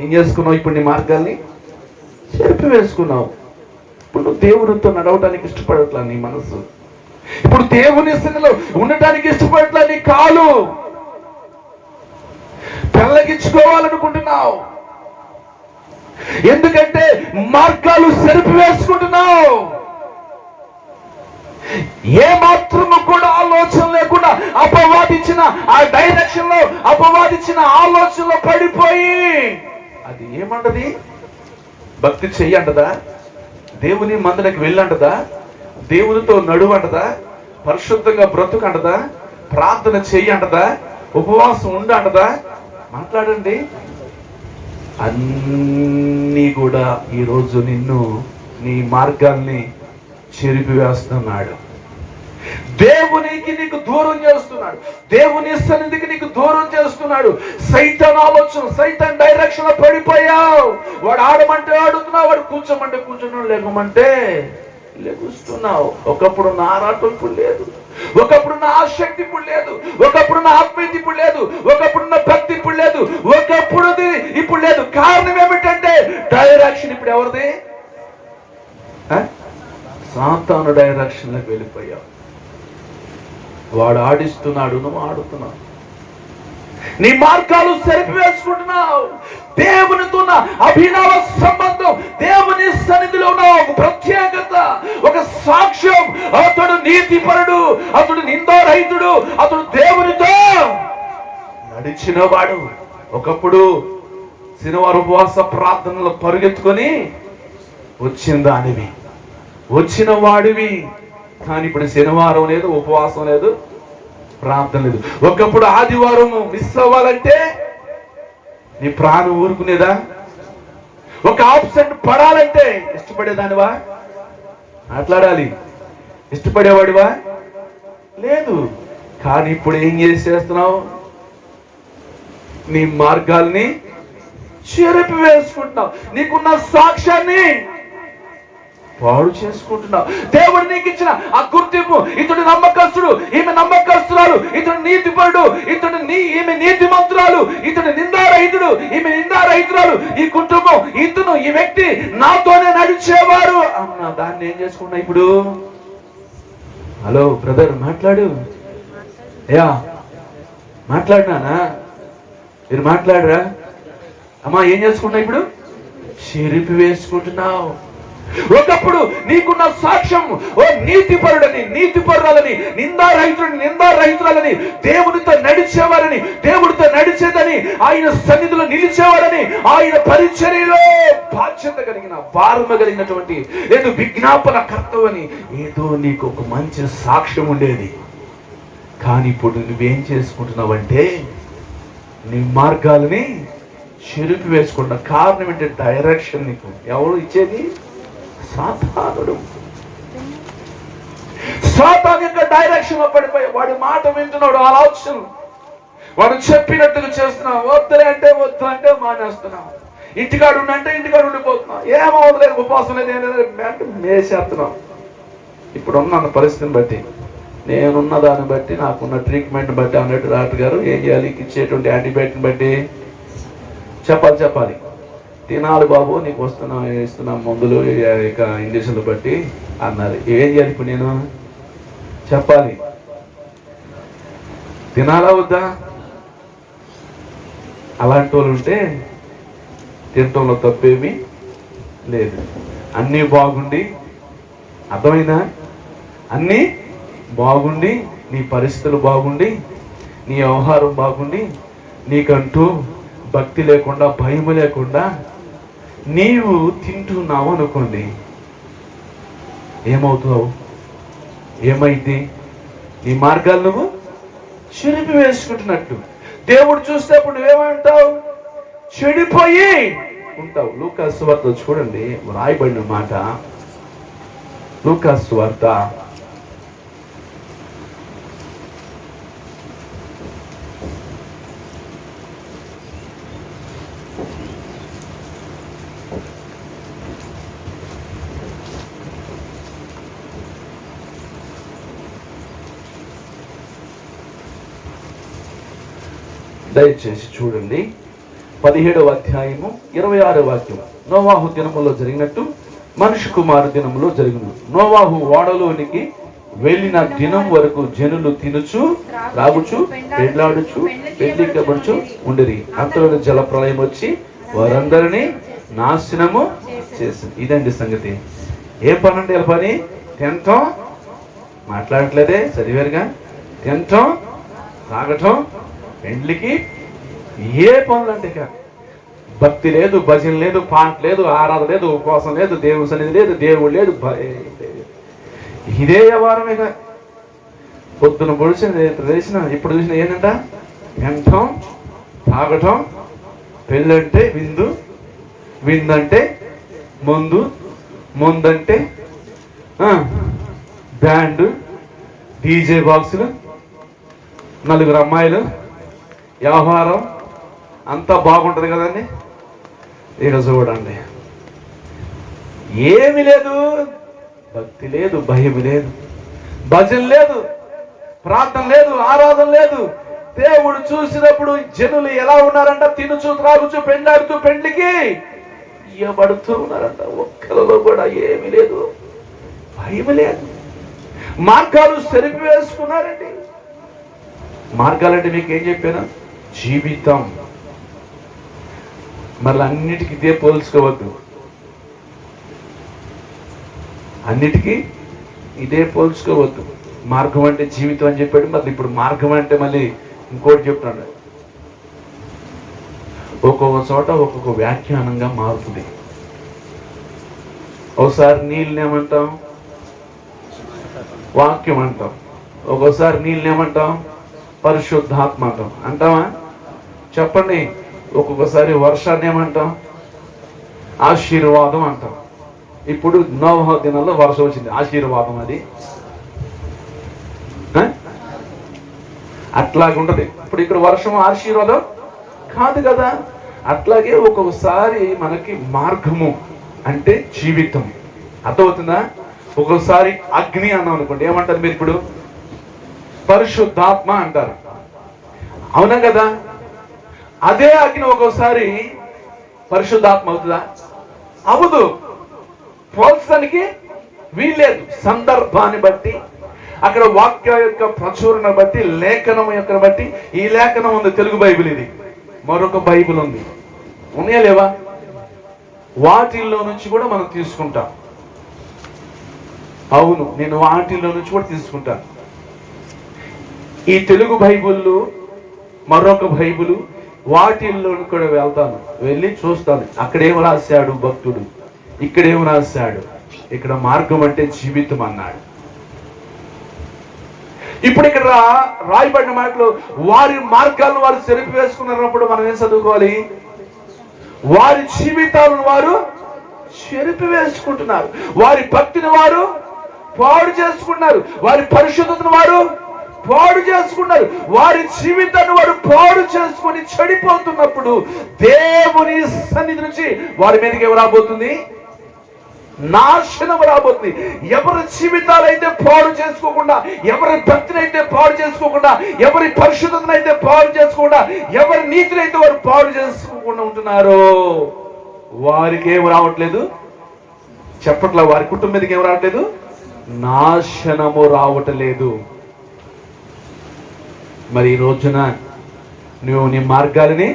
ఏం చేసుకున్నావు? ఇప్పుడు నీ మార్గాల్ని చెరిపి వేసుకున్నావు. ఇప్పుడు నువ్వు దేవునితో నడవటానికి ఇష్టపడట్లా నీ మనసు. ఇప్పుడు దేవుని సన్నిధిలో ఉండటానికి ఇష్టపడట్లా నీ కాలు. పెళ్ళగించుకోవాలనుకుంటున్నావు, ఎందుకంటే మార్గాలు సెరిపి వేసుకుంటున్నావు. ఏ మాత్రము కూడా ఆలోచన లేకుండా అపవాదించిన ఆ డైరెక్షన్ లో, అపవాదించిన ఆలోచనలో పడిపోయి అది ఏమంటది? భక్తి చెయ్యంటదా? దేవుని మందిరికి వెళ్ళంటదా? దేవునితో నడువంటదా? పరిశుద్ధంగా బ్రతుకంటదా? ప్రార్థన చెయ్యంటదా? ఉపవాసం ఉండంటదా? మాట్లాడండి. అన్నీ కూడా ఈరోజు నిన్ను, నీ మార్గాల్ని చెరిపివేస్తున్నాడు. దేవునికి నీకు దూరం చేస్తున్నాడు. దేవుని సన్నిధికి నీకు దూరం చేస్తున్నాడు. సైతాన్ ఆలోచన, సైతాన్ డైరెక్షన్ లో పడిపోయావు. వాడు ఆడమంటే ఆడుతున్నావు, వాడు కూర్చోమంటే కూర్చున్నావు, లేకమంటే లెగుస్తున్నావు. ఒకప్పుడు నా ఆరాటం ఇప్పుడు లేదు, ఒకప్పుడు నా ఆసక్తి ఇప్పుడు లేదు, ఒకప్పుడు నా ఆత్మీయత ఇప్పుడు లేదు, ఒకప్పుడు నా భక్తి ఇప్పుడు లేదు, ఒకప్పుడు ఇప్పుడు లేదు. కారణం ఏమిటంటే డైరెక్షన్ ఇప్పుడు ఎవరిది? సాతాను డైరెక్షన్లోకి వెళ్ళిపోయావు. వాడు ఆడిస్తున్నాడు, నువ్వు ఆడుతున్నావు. నీ మార్గాలు సరిపివేసుకుంటున్నావు. దేవునితో ఉన్న అభినవ సంబంధం, దేవుని సన్నిధిలో ఉన్న ఒక ప్రత్యేకత, ఒక సాక్ష్యం. అతడు నీతిపరుడు, అతడు నిందారహితుడు, అతడు దేవునితో నడిచిన వాడు. ఒకప్పుడు శనివారం ఉపవాస ప్రార్థనలు పరుగెత్తుకొని వచ్చిన దానివి, వచ్చిన వాడివి. కానీ ఇప్పుడు శనివారం లేదు, ఉపవాసం లేదు, ప్రార్థన లేదు. ఒకప్పుడు ఆదివారం మిస్ అవ్వాలంటే నీ ప్రాణం ఊరుకునేదా? ఒక ఆబ్సెంట్ పడాలంటే ఇష్టపడేదానివా? మాట్లాడాలి. ఇష్టపడేవాడివా? లేదు. కానీ ఇప్పుడు ఏం చేస్తున్నావు? నీ మార్గాల్ని చెరిపి వేసుకుంటున్నావు. నీకున్న సాక్ష్యాన్ని పాడు చేసుకుంటున్నావు. దేవుడు నీకు ఇచ్చిన ఆ గుర్తింపు, ఇతడు నమ్మకస్తుడు, ఈమె నమ్మకస్తురాలు, ఇతడు నీతిపరుడు, ఈమె నీతిమంతురాలు, ఇతడు నిందారహితుడు, ఈమె నిందారహితురాలు, ఈ కుటుంబం, ఇతను, ఈ వ్యక్తి నాతోనే నడిచేవారు అన్న దాన్ని ఏం చేసుకున్నా ఇప్పుడు? హలో బ్రదర్, మాట్లాడు. యా మాట్లాడినానా? మీరు మాట్లాడరా? అమ్మా, ఏం చేసుకున్నా ఇప్పుడు? చెరిపి వేసుకుంటున్నావు. ఒకప్పుడు నీకున్న సాక్ష్యం, ఓ నీతిపరుడని, నీతిపరురాలని, నిందారహితురాలని, దేవునితో నడిచేవారని, దేవుడితో నడిచేదని, ఆయన సన్నిధిలో నిలిచేవారని, ఆయన పరిచర్యలో బాధ్యత కలిగిన, భారమ కలిగినటువంటి, లేదు విజ్ఞాపన కర్తవని ఏదో నీకు ఒక మంచి సాక్ష్యం ఉండేది. కానీ ఇప్పుడు నువ్వేం చేసుకుంటున్నావంటే నీ మార్గాలని చెరిపి వేసుకుంటున్నా. కారణం ఏంటంటే డైరెక్షన్ నీకు ఎవరు ఇచ్చేది? సాతానుడు. సాతాను యొక్క డైరెక్షన్ లో పడిపోయి వాడి మాట వింటున్నాడు, ఆలోచన, వాడు చెప్పినట్టుగా చేస్తున్నావు. వద్దులే అంటే వద్దు అంటే మానేస్తున్నావు. ఇంటికాడు ఉండంటే ఇంటికాడు ఉండిపోతున్నావు. ఏమవుతుంది, ఉపవాసం లేదు, ఏం లేదు, మేసేస్తున్నావు. ఇప్పుడున్న పరిస్థితిని బట్టి, నేనున్న దాన్ని బట్టి, నాకున్న ట్రీట్మెంట్ బట్టి అన్నట్టు డాక్టర్ గారు ఏం చేయాలి, ఇచ్చేటువంటి యాంటీబయాటిక్ బట్టి చెప్పాలి. తినాలి బాబు, నీకు ఇస్తున్నా మందులు, ఇక ఇంజక్షన్లు బట్టి అన్నారు. ఏం చేయాలి ఇప్పుడు? నేను చెప్పాలి. తినాలా వద్దా? అలాంటి వాళ్ళు ఉంటే తినటంలో తప్పేమీ లేదు. అన్నీ బాగుండి, అర్థమైందా? అన్నీ బాగుండి, నీ పరిస్థితులు బాగుండి, నీ వ్యవహారం బాగుండి, నీకంటూ భక్తి లేకుండా, భయం లేకుండా నీవు తింటున్నావు అనుకోండి, ఏమవుతావు? ఏమైంది? నీ మార్గాలు నువ్వు చెరిపి వేసుకుంటున్నట్టు. దేవుడు చూస్తే అప్పుడు నువ్వేమంటావు? చెడిపోయి ఉంటావు. లూకాసు వార్త చూడండి, రాయబడిన మాట. లూకాసు వార్త దయచేసి చూడండి, 17వ అధ్యాయము 26వ వాక్యం. నోవాహు దినములో జరిగినట్టు మనుష్య కుమారు దినములో జరిగిన. నోవాహు ఓడలోనికి వెళ్ళిన దినం వరకు జనులు తినుచు, త్రాగుచు, పెళ్లాడుచు, పెళ్లికబడుచు ఉండిరి. అంతలో జల ప్రళయం వచ్చి వారందరినీ నాశనము చేసింది. ఇదండి సంగతి. ఏ పని అంటే పని? తినటం, మాట్లాడట్లేదే, చదివారుగా. తినటం, తాగటం, పెండ్లికి, ఏ పనులు అంటే భక్తి లేదు, భజన లేదు, పాట లేదు, ఆరాధన లేదు, ఉపవాసం లేదు, దేవుని సన్నిధి లేదు, దేవుడు లేడు. ఇదే వ్యవహారమేగా. పొద్దున పొడిచిన తెలిసిన ఇప్పుడు చూసిన ఏంటంట, వినటం, తాగటం, పెళ్ళంటే విందు, విందంటే ముందు, ముందంటే బ్యాండ్, డీజే బాక్సులు, నలుగురు అమ్మాయిలు, వ్యవహారం అంతా బాగుంటుంది కదండి. ఇక చూడండి, ఏమి లేదు, భక్తి లేదు, భయం లేదు, భజన లేదు, ప్రార్థన లేదు, ఆరాధన లేదు. దేవుడు చూసినప్పుడు జనులు ఎలా ఉన్నారంట, తినుచు త్రాగుచు పెండాడుతూ పెండ్లికి ఇయ్యబడుతూ ఉన్నారంట. ఒక్కరిలో కూడా ఏమి లేదు, భయం లేదు. మార్గాలు సెరిపి వేసుకున్నారండి. మార్గాలంటే మీకు ఏం చెప్పాను, జీవితం. మళ్ళీ అన్నిటికీ ఇదే పోల్చుకోవద్దు, అన్నిటికీ ఇదే పోల్చుకోవద్దు. మార్గం అంటే జీవితం అని చెప్పాడు, మళ్ళీ ఇప్పుడు మార్గం అంటే మళ్ళీ ఇంకోటి చెప్తున్నాడు. ఒక్కొక్క చోట ఒక్కొక్క వ్యాఖ్యానంగా మారుతుంది. ఒకసారి నీళ్ళని ఏమంటాం, వాక్యం అంటాం. ఒక్కోసారి నీళ్ళని ఏమంటాం, పరిశుద్ధాత్మ అంటాం. అంటావా చెప్పండి. ఒక్కొక్కసారి వర్షాన్ని ఏమంటాం, ఆశీర్వాదం అంటాం. ఇప్పుడు నోవహు దినాల్లో వర్షం వచ్చింది, ఆశీర్వాదం అది. అట్లాగుంటది. ఇప్పుడు ఇక్కడ వర్షం ఆశీర్వాదం కాదు కదా. అట్లాగే ఒక్కొక్కసారి మనకి మార్గము అంటే జీవితం. అర్థమవుతుందా? ఒక్కొక్కసారి అగ్ని అన్నాం అనుకోండి, ఏమంటారు మీరు ఇప్పుడు, పరిశుద్ధాత్మ అంటారు. అవునా కదా? అదే అగ్ని ఒక్కోసారి పరిశుద్ధాత్మ అవుతుందా? అవదు. పోల్చడానికి వీల్లేదు. సందర్భాన్ని బట్టి, అక్కడ వాక్య యొక్క ప్రచురణ బట్టి, లేఖనం యొక్క బట్టి. ఈ లేఖనం ఉంది, తెలుగు బైబిల్. ఇది మరొక బైబిల్ ఉంది, ఉన్నాయా లేవా? వాటిల్లో నుంచి కూడా మనం తీసుకుంటాం. అవును, నేను వాటిల్లో నుంచి కూడా తీసుకుంటాను. ఈ తెలుగు బైబిళ్ళు, మరొక బైబిల్, వాటిల్లో కూడా వెళ్తాను, వెళ్ళి చూస్తాను. అక్కడేం రాశాడు భక్తుడు, ఇక్కడేం రాశాడు. ఇక్కడ మార్గం అంటే జీవితం అన్నాడు. ఇప్పుడు ఇక్కడ రాయబడిన మాటలు, వారి మార్గాలను వారు చెరిపి వేసుకున్నప్పుడు మనం ఏం చదువుకోవాలి, వారి జీవితాలను వారు చెరిపి వేసుకుంటున్నారు. వారి భక్తిని వారు పాడు చేసుకున్నారు. వారి పరిశుద్ధతను వారు పాడు చేసుకున్నారు. వారి జీవితాన్ని వారు పాడు చేసుకుని చెడిపోతున్నప్పుడు దేవుని సన్నిధి నుంచి వారి మీదకి ఎవరు రాబోతుంది, నాశనం రాబోతుంది. ఎవరి జీవితాలు అయితే పాడు చేసుకోకుండా, ఎవరి భక్తిని అయితే పాడు చేసుకోకుండా, ఎవరి పరిశుద్ధతను అయితే పాడు చేసుకోకుండా, ఎవరి నీతిని అయితే వారు పాడు చేసుకోకుండా ఉంటున్నారో వారికి ఏం రావట్లేదు, చెప్పట్లా, వారి కుటుంబం మీదకి ఏం రావట్లేదు, నాశనము రావట్లేదు. మరి ఈ రోజున నువ్వు నీ మార్గాలని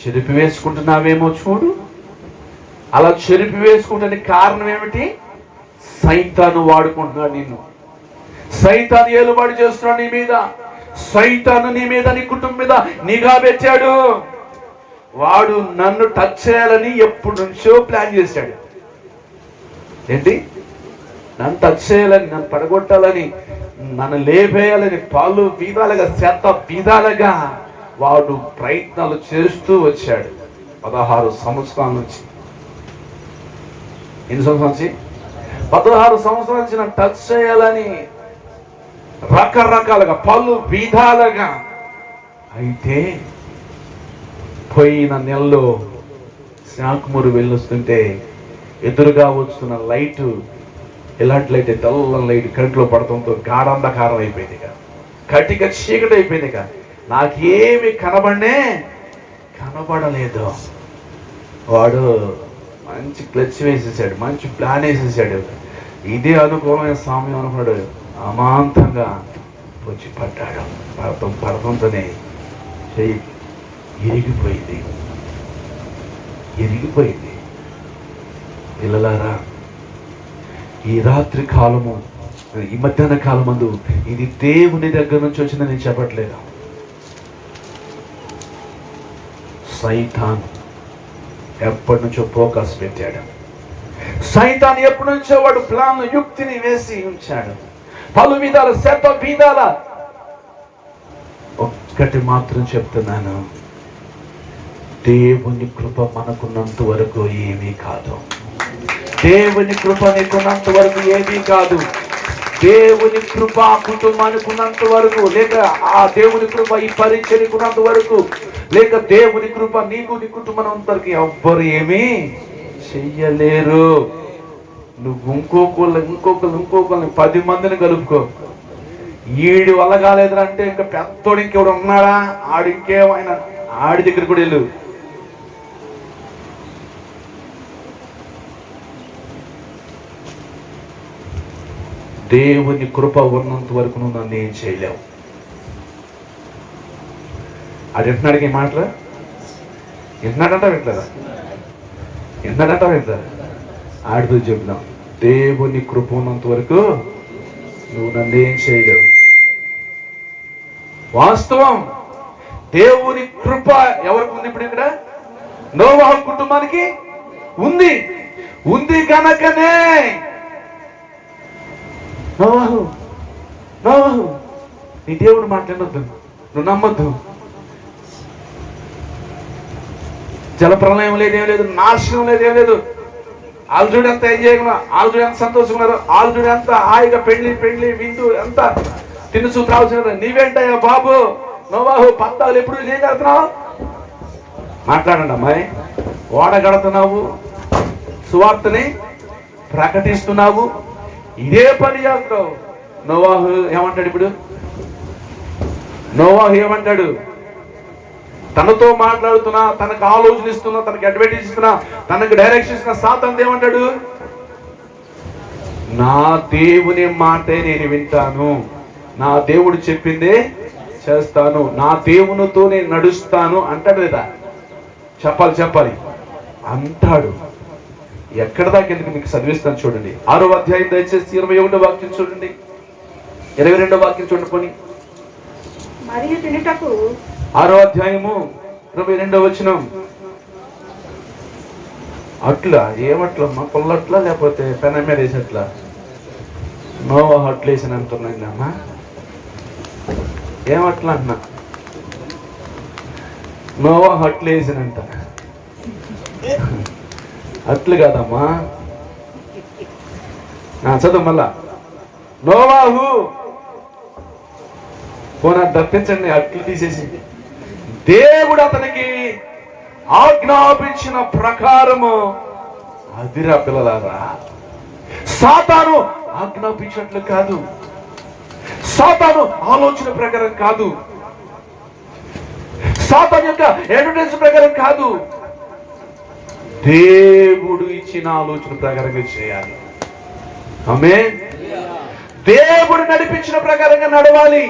చెరిపి వేసుకుంటున్నావేమో చూడు. అలా చెరిపి వేసుకుంటానికి కారణం ఏమిటి? సైతాను వాడుకుంటున్నాడు నిన్ను. సైతాను ఏలుబడి చేస్తున్నాడు నీ మీద. సైతాను నీ మీద, నీ కుటుంబం మీద నిఘా పెట్టాడు. వాడు నన్ను టచ్ చేయాలని ఎప్పటి నుంచో ప్లాన్ చేశాడు. ఏంటి? నన్ను టచ్ చేయాలని, నన్ను పడగొట్టాలని, నన్ను లేపేయాలని పలు విధాలుగా, శత విధాలుగా వాడు ప్రయత్నాలు చేస్తూ వచ్చాడు. 16 సంవత్సరాల నుంచి. ఎన్ని సంవత్సరాల నుంచి? 16 సంవత్సరాల నుంచి నన్ను టచ్ చేయాలని రకరకాలుగా, పలు విధాలుగా. అయితే పోయిన నెలలో శాఖమూరు వెళ్ళొస్తుంటే ఎదురుగా వస్తున్న లైటు, ఎలాంటి లైట్, తెల్లని లైట్ కంట్లో పడటంతో గాఢంధకారం అయిపోయింది. కటిక చీకటి అయిపోయింది. నాకేమి కనబడలేదు. వాడు మంచి క్లచ్ వేసేసాడు, మంచి ప్లాన్ వేసేసాడు. ఇదే అనుకూలమైన సమయం అనుకున్నాడు. అమాంతంగా వచ్చి పడ్డాడు. పడటంతోనే చెయ్యి ఇరిగిపోయింది. పిల్లలారా, ఈ రాత్రి కాలము, ఈ మధ్యాహ్న కాలమందు ఇది దేవుని దగ్గర నుంచి వచ్చిందని నేను చెప్పట్లేదు. సైతాన్ ఎప్పటి నుంచో ఫోకస్ పెట్టాడు. సైతాన్ ఎప్పటి నుంచో వాడు ప్లాన్ యుక్తిని వేసి ఉంచాడు. పలు విధాల శత విధాల. ఒక్కటి మాత్రం చెప్తున్నాను, దేవుని కృప మనకున్నంత వరకు ఏమీ కాదు. దేవుని కృప నీకున్నంత వరకు ఏమీ కాదు. దేవుని కృప కుటుంబానికి ఉన్నంత వరకు, లేక ఆ దేవుని కృప ఈ పరిచర్యకు ఉన్నంత వరకు, లేక దేవుని కృప నీకు నీ కుటుంబం అంతరికి ఎవ్వరు ఏమీ చెయ్యలేరు. నువ్వు ఇంకొకరిని 10 మందిని కలుపుకో. ఈడి వల్ల కాలేదురా అంటే ఇంకా పెద్దోడు ఇంకెవడు ఉన్నాడా, ఆడు ఇంకేమైనా ఆడి దగ్గర కూడా వెళ్ళు. దేవుని కృప ఉన్నంత వరకు నువ్వు నన్ను ఏం చేయలేవు. అది వింటున్నాడికి ఈ మాటలు వింటున్నాడంట వింటారా? వింటున్నాడంట వింటారా? ఆడితో చెప్దాం, దేవుని కృప ఉన్నంత వరకు నువ్వు నన్ను ఏం చేయలేవు. వాస్తవం, దేవుని కృప ఎవరికి ఉంది? ఇప్పుడు ఇక్కడ నోవహు కుటుంబానికి ఉంది. ఉంది కనుకనే నోవహు నీ దేవుడు మాట్లాడొద్దు, నువ్వు నమ్మొద్దు. జలప్రలయం లేదేం లేదు, నాశనం లేదేం లేదు. ఆల్రెడీ ఎంత ఎంజాయ్, ఆల్రెడీ ఎంత సంతోషంగా, ఆల్రెడీ ఎంత హాయిగా పెళ్లి విందు ఎంత తినుచు త్రావుతున్నారు. నీవేంటయ్యా బాబు నోవహు, పత్తాలు ఎప్పుడు ఏం కడుతున్నావు? మాట్లాడండి అమ్మాయి. ఓడ కడుతున్నావు, సువార్తని ప్రకటిస్తున్నావు, ఇదే పని చేస్తున్నావు. నోవహు ఏమంటాడు? ఇప్పుడు నోవహు ఏమంటాడు? తనతో మాట్లాడుతున్నా, తనకు ఆలోచన ఇస్తున్నా, తనకు అడ్వైజ్ ఇస్తున్నా, తనకు డైరెక్షన్ ఇస్తున్నా సాతాను ఏమంటాడు? నా దేవుని మాటే నేను వింటాను, నా దేవుడు చెప్పిందే చేస్తాను, నా దేవునితో నేను నడుస్తాను అంటాడు లేదా? చెప్పాలి అంటాడు. ఎక్కడ దాకా ఎందుకు మీకు చదివిస్తాను చూడండి. 6వ అధ్యాయం దయచేసి 21వ వాక్యం చూడండి, 22వ వాక్యం చూడండి. పోనీ మరియు తినుటకు 6వ అధ్యాయము 22వ వచనం. అట్లా ఏమట్లమ్మా? పొల్లట్లా లేకపోతే పెన మీద వేసేట్లా? నోవహు అట్లు వేసిన అంటున్నాండి అమ్మా. ఏమట్లా అన్నా? నోవహు అట్లు వేసినంట. అట్లు కాదమ్మా, నా చదువు మళ్ళా. నోవహు పోనా తప్పించండి, అట్లు తీసేసి దేవుడు అతనికి ఆజ్ఞాపించిన ప్రకారము. అదిరా పిల్లలారా, సాతాను ఆజ్ఞాపించినట్లు కాదు, సాతాను ఆలోచన ప్రకారం కాదు, సాతాను యొక్క అడ్వర్టైజ్ ప్రకారం కాదు, దేవుడు ఇచ్చిన ఆలోచన ప్రకారంగా చేయాలి. ఆమేన్. దేవుడు నడిపించిన ప్రకారంగా నడవాలి.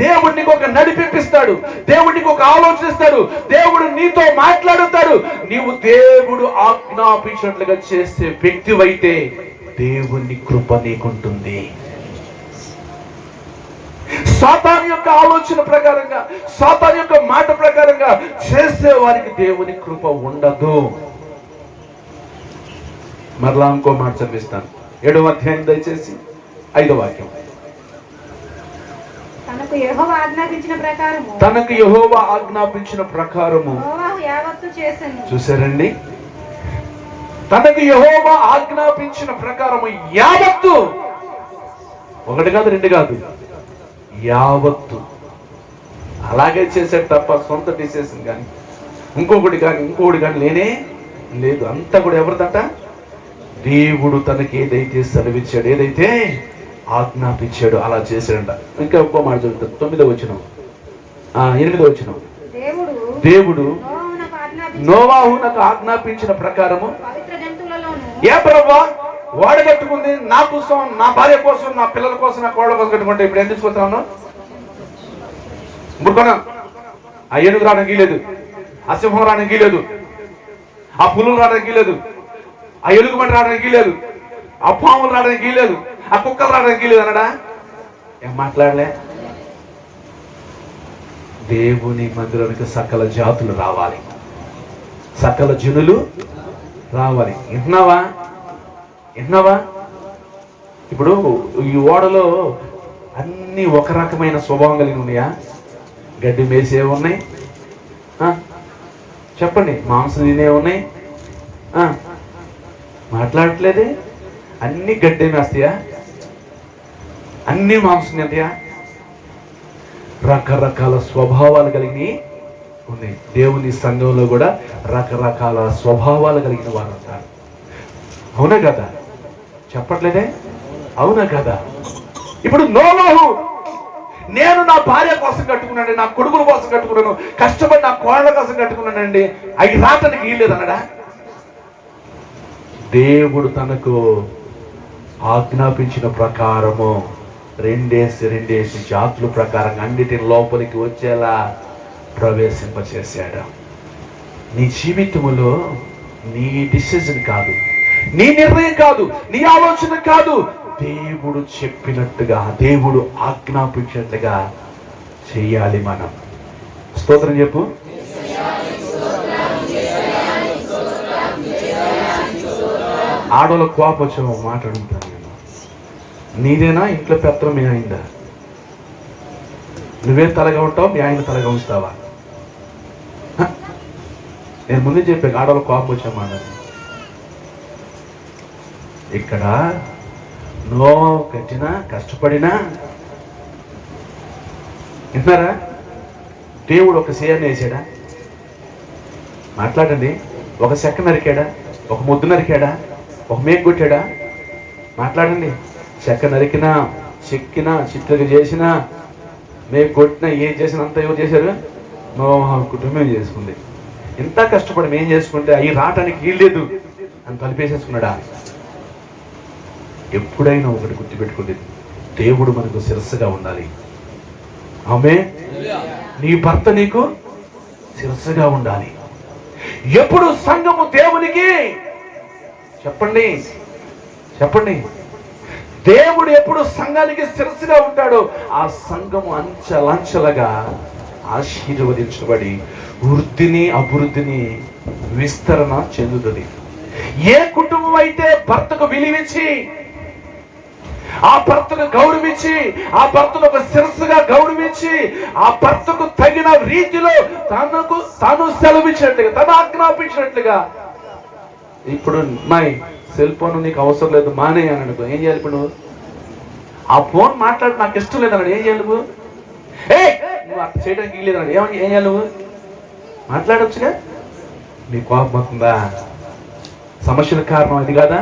దేవుడు నీకు ఒక నడిపిస్తాడు, దేవుడు నీకు ఒక ఆలోచన ఇస్తాడు, దేవుడు నీతో మాట్లాడుతాడు. నీవు దేవుడు ఆజ్ఞాపించినట్లుగా చేసే వ్యక్తివైతే దేవుని కృప నీకుంటుంది. సాతాను యొక్క ఆలోచన ప్రకారంగా, సాతాను యొక్క మాట ప్రకారంగా చేసే వారికి దేవుని కృప ఉండదు. మరలా ఇంకో మాట చదివిస్తాను. 7వ అధ్యాయం దయచేసి 5వ వాక్యం. తనకు యెహోవా ఆజ్ఞాపించిన ప్రకారము, తనకు యెహోవా ఆజ్ఞాపించిన ప్రకారము నోవహు యావత్తు చేసెను. చూసారండి, తనకు యెహోవా ఆజ్ఞాపించిన ప్రకారము యావత్తు, ఒకటి కాదు రెండు కాదు, యావత్తు అలాగే చేశాడు తప్ప సొంత డిసిషన్ కానీ ఇంకొకటి కానీ లేనే లేదు. అంతా కూడా ఎవరిదంట? దేవుడు తనకి ఏదైతే సెలవిచ్చాడు, ఏదైతే ఆజ్ఞాపించాడు అలా చేశాడంట. ఇంకా ఒక్కో మాట చదువుతాడు. 9వ వచనం, 8వ వచనం. దేవుడు నోవహు నాకు ఆజ్ఞాపించిన ప్రకారము ఏ ప్రభువా వాడు కట్టుకుంది నా కోసం, నా భార్య కోసం, నా పిల్లల కోసం, నా కోళ్ళ కోసం కట్టుకుంటే ఇప్పుడు ఎందుకు తీసుకొస్తాను? ముడుకున్నా ఆ ఏనుగు రావడానికి లేదు, ఆ సింహం రావడానికి లేదు, ఆ పులులు రావడానికి లేదు, ఆ ఎలుగుబంటి రావడానికి లేదు, ఆ పాములు రావడానికి లేదు, ఆ కుక్కలు రావడానికి లేదు అన్నాడా? ఏం మాట్లాడలే. దేవుని మందిరానికి సకల జాతులు రావాలి, సకల జనులు రావాలి. విన్నావా? ఇప్పుడు ఈ ఓడలో అన్ని ఒక రకమైన స్వభావం కలిగి ఉన్నాయా? గడ్డి మేసే ఉన్నాయి, చెప్పండి, మాంసం తినే ఉన్నాయి, మాట్లాడట్లేదే. అన్ని గడ్డి మేస్తాయా? అన్ని మాంసం తింటాయా? రకరకాల స్వభావాలు కలిగి ఉన్నాయి. దేవుని సంఘంలో కూడా రకరకాల స్వభావాలు కలిగిన వారు ఉంటారు. అవునా కదా? చెప్పట్లేదే? అవునా కదా? ఇప్పుడు నోవాహు, నేను నా భార్య కోసం కట్టుకున్నాను, నా కొడుకుల కోసం కట్టుకున్నాను, కష్టపడి నా కోళ్ళ కోసం కట్టుకున్నానండి, అవి రావటానికి వీల్లేదు అన్నాడా? దేవుడు తనకు ఆజ్ఞాపించిన ప్రకారము రెండేసి జాతుల ప్రకారంగా అన్నిటిని లోపలికి వచ్చేలా ప్రవేశింపచేశాడు. నీ జీవితంలో నీ డిసిజన్ కాదు, నీ నిర్ణయం కాదు, నీ ఆలోచన కాదు, దేవుడు చెప్పినట్టుగా, దేవుడు ఆజ్ఞాపించినట్లుగా చెయ్యాలి మనం. స్తోత్రం చెప్పు. ఆడోళ్ళ కోపం వచ్చాము మాట్లాడుతాను నేను. నీదేనా ఇంట్లో పెత్తనం మీ అయిందా? నువ్వే తలగా ఉంటావు, మీ ఆయన తలగా ఉంచుతావా? నేను ముందే చెప్పాను, ఆడవాళ్ళ కోపం వచ్చామా. ఇక్కడ నో కట్టినా కష్టపడినా విన్నారా? దేవుడు ఒక సీఎం వేసాడా? మాట్లాడండి. ఒక సెక్క నరికాడా? ఒక ముద్దు నరికాడా? ఒక మేకు కొట్టాడా? మాట్లాడండి. చెక్క నరికినా, చెక్కినా, చిత్రగా చేసినా, మేకు కొట్టినా, ఏం చేసినా అంతా ఎవరు చేశారు? కుటుంబం చేసుకుంది. ఇంత కష్టపడి మేం చేసుకుంటే అవి రావటానికి వీల్లేదు అని తలిపేసేసుకున్నాడా? ఎప్పుడైనా ఒకటి గుర్తుపెట్టుకుంది, దేవుడు మనకు శిరస్సుగా ఉండాలి. ఆమె నీ భర్త నీకు శిరస్సుగా ఉండాలి. ఎప్పుడు సంఘము దేవునికి, చెప్పండి, దేవుడు ఎప్పుడు సంఘానికి శిరస్సుగా ఉంటాడో ఆ సంఘము అంచెలంచెలుగా ఆశీర్వదించబడి వృద్ధిని అభివృద్ధిని విస్తరణ చెందుతుంది. ఏ కుటుంబం అయితే భర్తకు విలువించి, ఆ భర్తను గౌరవించి, ఆ భర్తను ఒక శిరస్సుగా గౌరవించి, ఆ భర్తకు తగిన రీతిలో తాను సెలవించినట్లుగా, తను ఆజ్ఞాపించినట్లుగా, ఇప్పుడు మై సెల్ ఫోన్ నీకు అవసరం లేదు మానే అని అనుకో, ఏం చేయాలి? ఇప్పుడు నువ్వు ఆ ఫోన్ మాట్లాడి నాకు ఇష్టం లేదన్నాడు, ఏం చేయాలి? నువ్వు నువ్వు అట్లా చేయడానికి వీల్లేదన్నాడు, ఏం చేయాలి? నువ్వు మాట్లాడవచ్చుగా. నీ కోపం అవుతుందా? సమస్యల కారణం అది కాదా?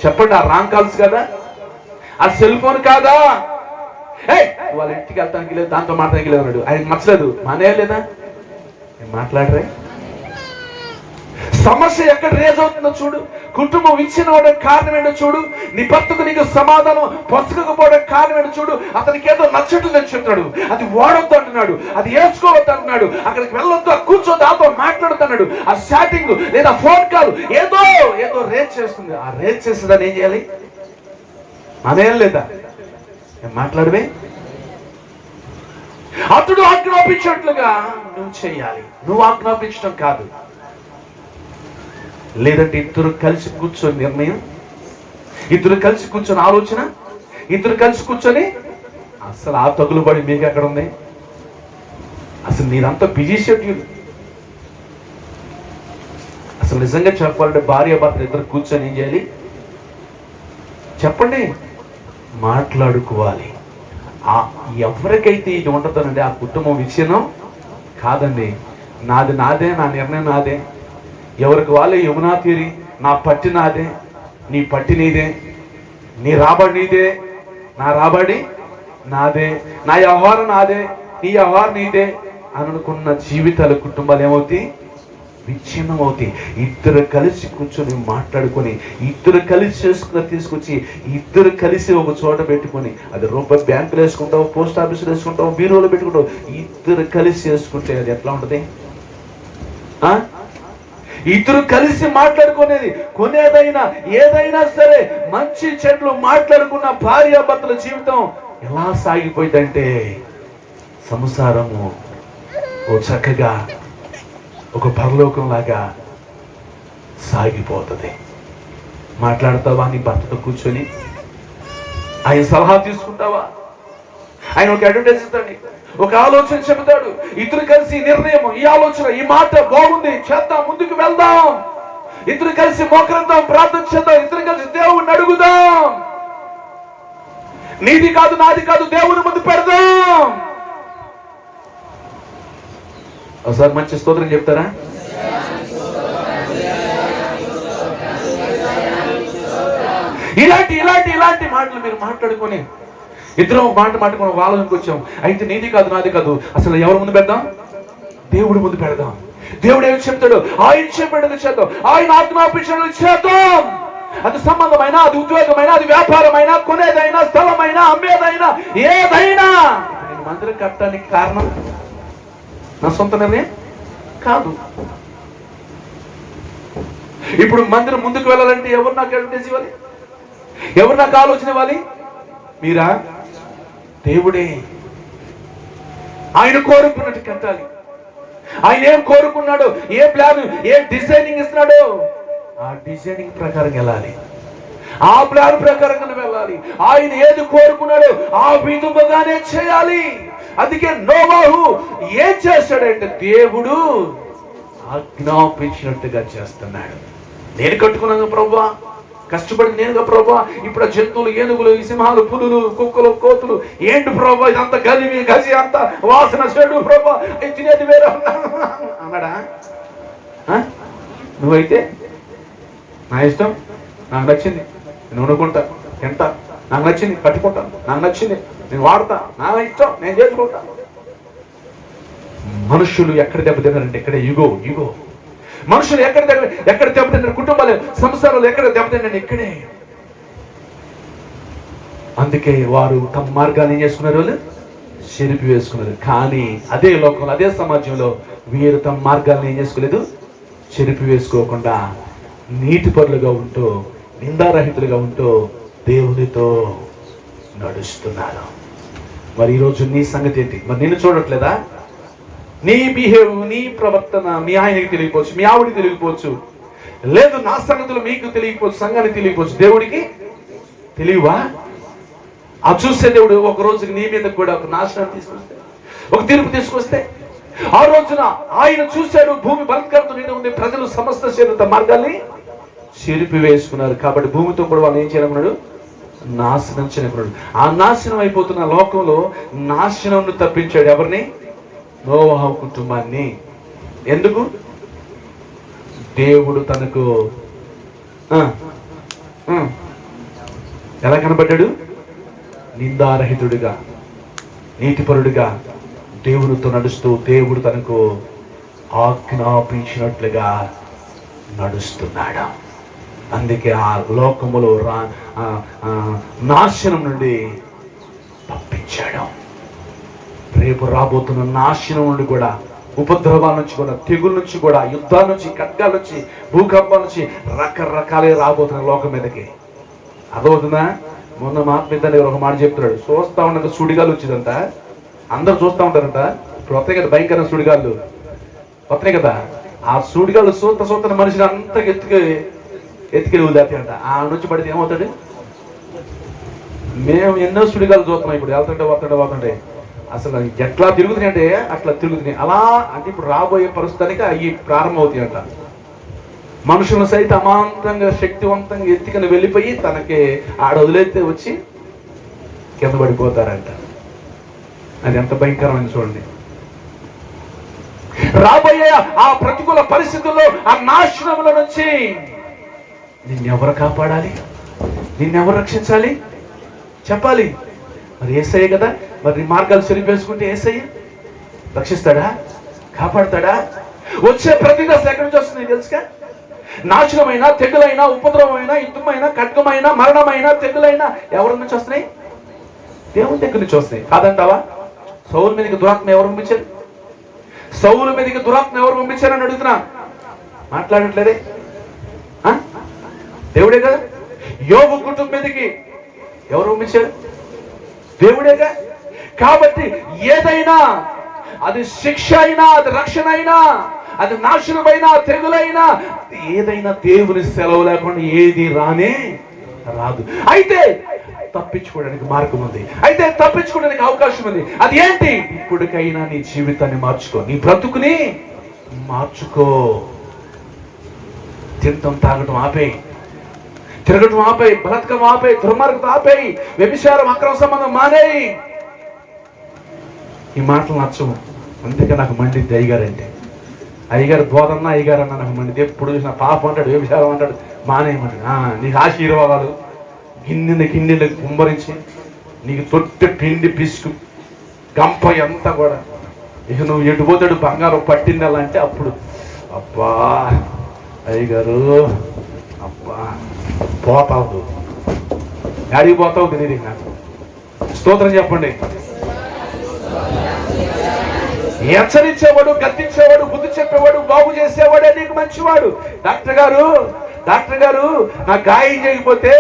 చెప్పండి. ఆ రాంగ్ కాల్స్ కదా? ఆ సెల్ ఫోన్ కాదా? వాళ్ళ ఇంటికి వెళ్తానికి లేదు, దాంతో మాట్లాడడానికి లేదు అన్నాడు, ఆయన నచ్చలేదు, మానేయలేదా? మాట్లాడరే. సమస్య ఎక్కడ రేజ్ అవుతుందో చూడు. కుటుంబం విచ్ఛిన్నమవడానికి కారణం ఏంటో చూడు. నీ భర్తకు నీకు సమాధానం పొసగకపోవడానికి కారణం ఏంటో చూడు. అతనికి ఏదో నచ్చట్లేదని చెప్తాడు, అది వాడొద్దు అంటున్నాడు, అది వేసుకోవద్దు అంటున్నాడు, అక్కడికి వెళ్ళొద్దు, కూర్చోద్దు, దాంతో మాట్లాడుతున్నాడు. ఆ చాటింగ్ లేదా ఫోన్ కాల్ ఏదో రేజ్ చేస్తుంది. ఆ రేజ్ చేస్తుందని ఏం చేయాలి? అదేం లేదా? మాట్లాడవే. అతడు ఆజ్ఞాపించినట్లుగా నువ్వు చేయాలి, నువ్వు ఆజ్ఞాపించడం కాదు. లేదంటే ఇద్దరు కలిసి కూర్చొని నిర్ణయం, ఇద్దరు కలిసి కూర్చొని ఆలోచన, ఇద్దరు కలిసి కూర్చొని అసలు ఆ తగులుబడి మీకు ఎక్కడ ఉంది? అసలు నీదంతా బిజీ షెడ్యూల్. అసలు నిజంగా చెప్పాలంటే భార్య భర్త ఇద్దరు కూర్చొని ఏం చేయాలి? చెప్పండి. మాట్లాడుకోవాలి. ఎవరికైతే ఇది ఉంటుందోనండి ఆ కుటుంబం విచ్ఛిన్నం కాదండి. నాది నాదే, నా నిర్ణయం నాదే, ఎవరికి వాళ్ళే యమునా తీరి, నా పట్టి నాదే, నీ పట్టి నీదే, నీ రాబడి నీదే, నా రాబడి నాదే, నా వ్యవహారం నాదే, నీ వ్యవహారం నీదే అని అనుకున్న జీవితాలు, కుటుంబాలు ఏమవుతాయి? విచ్ఛిన్నం అవుతాయి. ఇద్దరు కలిసి కూర్చొని మాట్లాడుకొని, ఇద్దరు కలిసి తీసుకొచ్చి ఇద్దరు కలిసి ఒక చోట పెట్టుకొని, అది రూపాయి బ్యాంకులో వేసుకుంటావు, పోస్ట్ ఆఫీసులో వేసుకుంటావు, బీరోలో పెట్టుకుంటావు, ఇద్దరు కలిసి వేసుకుంటే అది ఎట్లా ఉంటుంది? ఇద్దరు కలిసి మాట్లాడుకునేది, ఏదైనా సరే మంచి చెడ్లు మాట్లాడుకున్న భార్యాభర్తల జీవితం ఎలా సాగిపోయిందంటే సంసారము ఓ చక్కగా ఒక పరలోకంలాగా సాగిపోతుంది. మాట్లాడతావా నీ భర్తతో కూర్చొని? ఆయన సలహా తీసుకుంటావా? ఆయన ఒక అడ్వర్టైజ్ ఇస్తాడు, ఒక ఆలోచన చెబుతాడు, ఇద్దరు కలిసి నిర్ణయం, ఈ ఆలోచన, ఈ మాట బాగుంది, చేద్దాం, ముందుకు వెళ్దాం, ఇద్దరు కలిసి మోకరిద్దాం, ప్రార్థన చేద్దాం, ఇద్దరు కలిసి దేవుణ్ణి అడుగుదాం, నీది కాదు నాది కాదు దేవుని ముందు పెడదాం. ఒకసారి మంచి స్తోత్రం చెప్తారా? ఇలాంటి ఇలాంటి ఇలాంటి మాటలు మీరు మాట్లాడుకొని ఇద్దరం మాట్లాడుకొని వాళ్ళకి వచ్చాం. అయితే నీది కాదు నాది కాదు, అసలు ఎవరి ముందు పెడదాం? దేవుడి ముందు పెడదాం. దేవుడు ఏమి చెప్తాడు? ఆయన చెప్పేది చేద్దాం, ఆయన ఆజ్ఞాపించినది చేద్దాం. అది సంబంధమైనా, అది ఉద్యోగమైనా, అది వ్యాపారమైనా, కొనేదైనా, స్థలమైనా, అమ్మేదైనా, ఏదైనా. నేను మందిరం కట్టడానికి కారణం నా సొంత నిర్ణయం కాదు. ఇప్పుడు మందిరం ముందుకు వెళ్ళాలంటే ఎవరు నాకు అడ్వర్టైజ్ ఇవ్వాలి? ఎవరు నాకు ఆలోచన ఇవ్వాలి? మీరా? దేవుడే. ఆయన కోరుకున్నట్టు కట్టాలి. ఆయన ఏం కోరుకున్నాడు, ఏ ప్లాన్, ఏ డిజైనింగ్ ఇస్తున్నాడు, ఆ డిజైనింగ్ ప్రకారం వెళ్ళాలి, ఆ ప్లాన్ ప్రకారంగా వెళ్ళాలి. ఆయన ఏది కోరుకున్నాడు ఆ విధముగానే చేయాలి. అందుకే నోవాహు ఏం చేశాడంటే దేవుడు ఆజ్ఞాపించినట్టుగా చేస్తున్నాడు. నేను కట్టుకున్నాను ప్రభువా, కష్టపడి నేనుగా ప్రభా, ఇప్పుడు ఆ జంతువులు, ఏనుగులు, ఈ సింహాలు, పులులు, కుక్కలు, కోతులు, ఏంటి ప్రభా ఇదంతా గలివి గసి అంత వాసన చెడు ప్రభా, తినేది వేరే అన్నాడా? నువ్వైతే నా ఇష్టం, నాకు నచ్చింది నేను వండుకుంటా, తింటా, నాకు నచ్చింది కట్టుకుంటా, నాకు నచ్చింది నేను వాడతా, నా ఇష్టం నేను చేసుకుంటా. మనుషులు ఎక్కడ దెబ్బతిన్నారంటే ఇక్కడే యుగో. మనుషులు ఎక్కడ దెబ్బతిన్నారు, కుటుంబాలు, సంసారాలు ఎక్కడ దెబ్బతిన్నారు ఇక్కడే. అందుకే వారు తమ మార్గాన్ని ఏం చేసుకున్నారు, వాళ్ళు చెరిపి వేసుకున్నారు. కానీ అదే లోకంలో, అదే సమాజంలో వీరు తమ మార్గాలను ఏం చేసుకోలేదు, చెరిపి వేసుకోకుండా నీతిపరులుగా ఉంటూ, నిందారహితులుగా ఉంటూ దేవునితో నడుస్తున్నారు. మరి ఈరోజు నీ సంగతి ఏంటి? మరి నిన్ను చూడట్లేదా? నీ బిహేవ్, నీ ప్రవర్తన మీ ఆయనకి తెలియకపోవచ్చు, మీ ఆవిడికి తెలియకపోవచ్చు, లేదు నా సంగతులు మీకు తెలియకపోవచ్చు, సంఘానికి తెలియకపోవచ్చు, దేవుడికి తెలియవా? ఆ చూసే దేవుడు ఒక రోజుకి నీ మీద కూడా ఒక నాశనం తీసుకొస్తే, ఒక తీర్పు తీసుకొస్తే, ఆ రోజున ఆయన చూశాడు భూమి బలత్కారంతో నిండి ఉంది, ప్రజలు సమస్త శరీర మార్గాల్ని చెరిపి వేసుకున్నారు. కాబట్టి భూమితో కూడా వాళ్ళు ఏం చేయాలనుకున్నాడు, నాశనం చేయనుకున్నాడు. ఆ నాశనం అయిపోతున్న లోకంలో నాశనం తప్పించాడు ఎవరిని? నోవాహు కుటుంబాన్ని. ఎందుకు? దేవుడు తనకు ఎలా కనబడ్డాడు? నిందారహితుడిగా, నీతిపరుడిగా దేవుడితో నడుస్తూ దేవుడు తనకు ఆజ్ఞాపించినట్లుగా నడుస్తున్నాడు. అందుకే ఆ లోకములో నాశనం నుండి తప్పించాడు. రేపు రాబోతున్న నాశనం నుండి కూడా, ఉపద్రవాల నుంచి కూడా, తెగుల నుంచి కూడా, యుద్ధాల నుంచి, ఖడ్గాల నుంచి, భూకంపాల నుంచి రకరకాలే రాబోతున్న లోకం మీదకి. అదవుతుందా? మొన్న మహాత్మ ఒక మాట చెప్తున్నాడు, చూస్తా ఉండగా సుడిగాలు వచ్చిందంట, అందరు చూస్తూ ఉంటారంట. ఇప్పుడు వస్తాయి కదా భయంకర సుడిగాళ్ళు వస్తాయి కదా, ఆ సుడిగాళ్ళు సూత మనిషిని అంతా ఎత్తుకెళ్ళి వదిలేస్తాయి అంట. ఆ నుంచి పడితే ఏమవుతాడు? మేము ఎన్నో సుడిగాలు చూస్తున్నాం. ఇప్పుడు వస్తుంటే అసలు ఎట్లా తిరుగుతున్నాయి అంటే అట్లా తిరుగుతున్నాయి. అలా అంటే ఇప్పుడు రాబోయే పరిస్థితికి అవి ప్రారంభమవుతాయి అంట. మనుషులను సైతం అమాంతంగా శక్తివంతంగా ఎత్తుకుని వెళ్ళిపోయి తనకి ఆడ వదిలేస్తే వచ్చి కింద పడిపోతారంట. అది ఎంత భయంకరమైన చూడండి. రాబోయే ఆ ప్రతికూల పరిస్థితుల్లో, ఆ నాశనంలో నుంచి నిన్నెవరు కాపాడాలి, నిన్నెవరు రక్షించాలి చెప్పాలి. మరి యేసయ్య కదా. మరి నీ మార్గాలు చెరిపేసుకుంటే యేసయ్య రక్షిస్తాడా, కాపాడతాడా? వచ్చే ప్రతి దశ ఎక్కడి నుంచి వస్తుంది తెలుసుగా? నాశనమైనా, తెగులైనా, ఉపద్రవమైనా, యుద్ధమైనా, ఖడ్గమైనా, మరణమైనా, తెగులైనా ఎవరి నుంచి వస్తున్నాయి? దేవుని దగ్గర నుంచి వస్తున్నాయి. కాదంటావా? సౌలు మీదకి దురాత్మ ఎవరు పంపించారు? సౌలు మీదకి దురాత్మ ఎవరు పంపించారని అడుగుతున్నా. మాట్లాడట్లేదే? దేవుడే కదా. యోబు కుటుంబం మీదకి ఎవరు పంపించారు? దేవుడేగా. కాబట్టి ఏదైనా, అది శిక్ష అయినా, అది రక్షణ అయినా, అది నాశనమైనా తెగులైనా ఏదైనా దేవుని సెలవు లేకుండా ఏది రానే రాదు. అయితే తప్పించుకోవడానికి మార్గం ఉంది, అయితే తప్పించుకోవడానికి అవకాశం ఉంది. అది ఏంటి? ఇప్పటికైనా నీ జీవితాన్ని మార్చుకో, నీ బ్రతుకుని మార్చుకో. తింటం తాగటం ఆపేయి, తిరగటం ఆపేయి, బలత్కం ఆపేయి, దుర్మార్గత ఆపేయి, వ్యభిచారం అక్రమ సంబంధం మానేయి. ఈ మాటలు నచ్చవు, అందుకే నాకు మండిద్ది అయ్యగారు అంటే. అయ్యగారు బోధన్నా అయ్యగారు అన్న నాకు మండిది. ఎప్పుడు చూసిన పాపం అంటాడు, వ్యభిచారం అంటాడు, మానేయమంటాడు. నీకు ఆశీర్వాదాలు గిన్నెలు కుమ్మరించి నీకు తొట్టి పిండి పిసుకు గంప అంతా కూడా. ఇక నువ్వు ఎటు పోతాడు బంగారం పట్టిండాలంటే అప్పుడు అబ్బా అయ్యగారు అబ్బా పోతావు, యాడికి పోతావు తెలియదు నాకు. స్తోత్రం చెప్పండి. హెచ్చరించేవాడు, గద్దించేవాడు, బుద్ధి చెప్పేవాడు, బాగు చేసేవాడే నీకు మంచివాడు. డాక్టర్ గారు నా గాయం చేయకపోతే,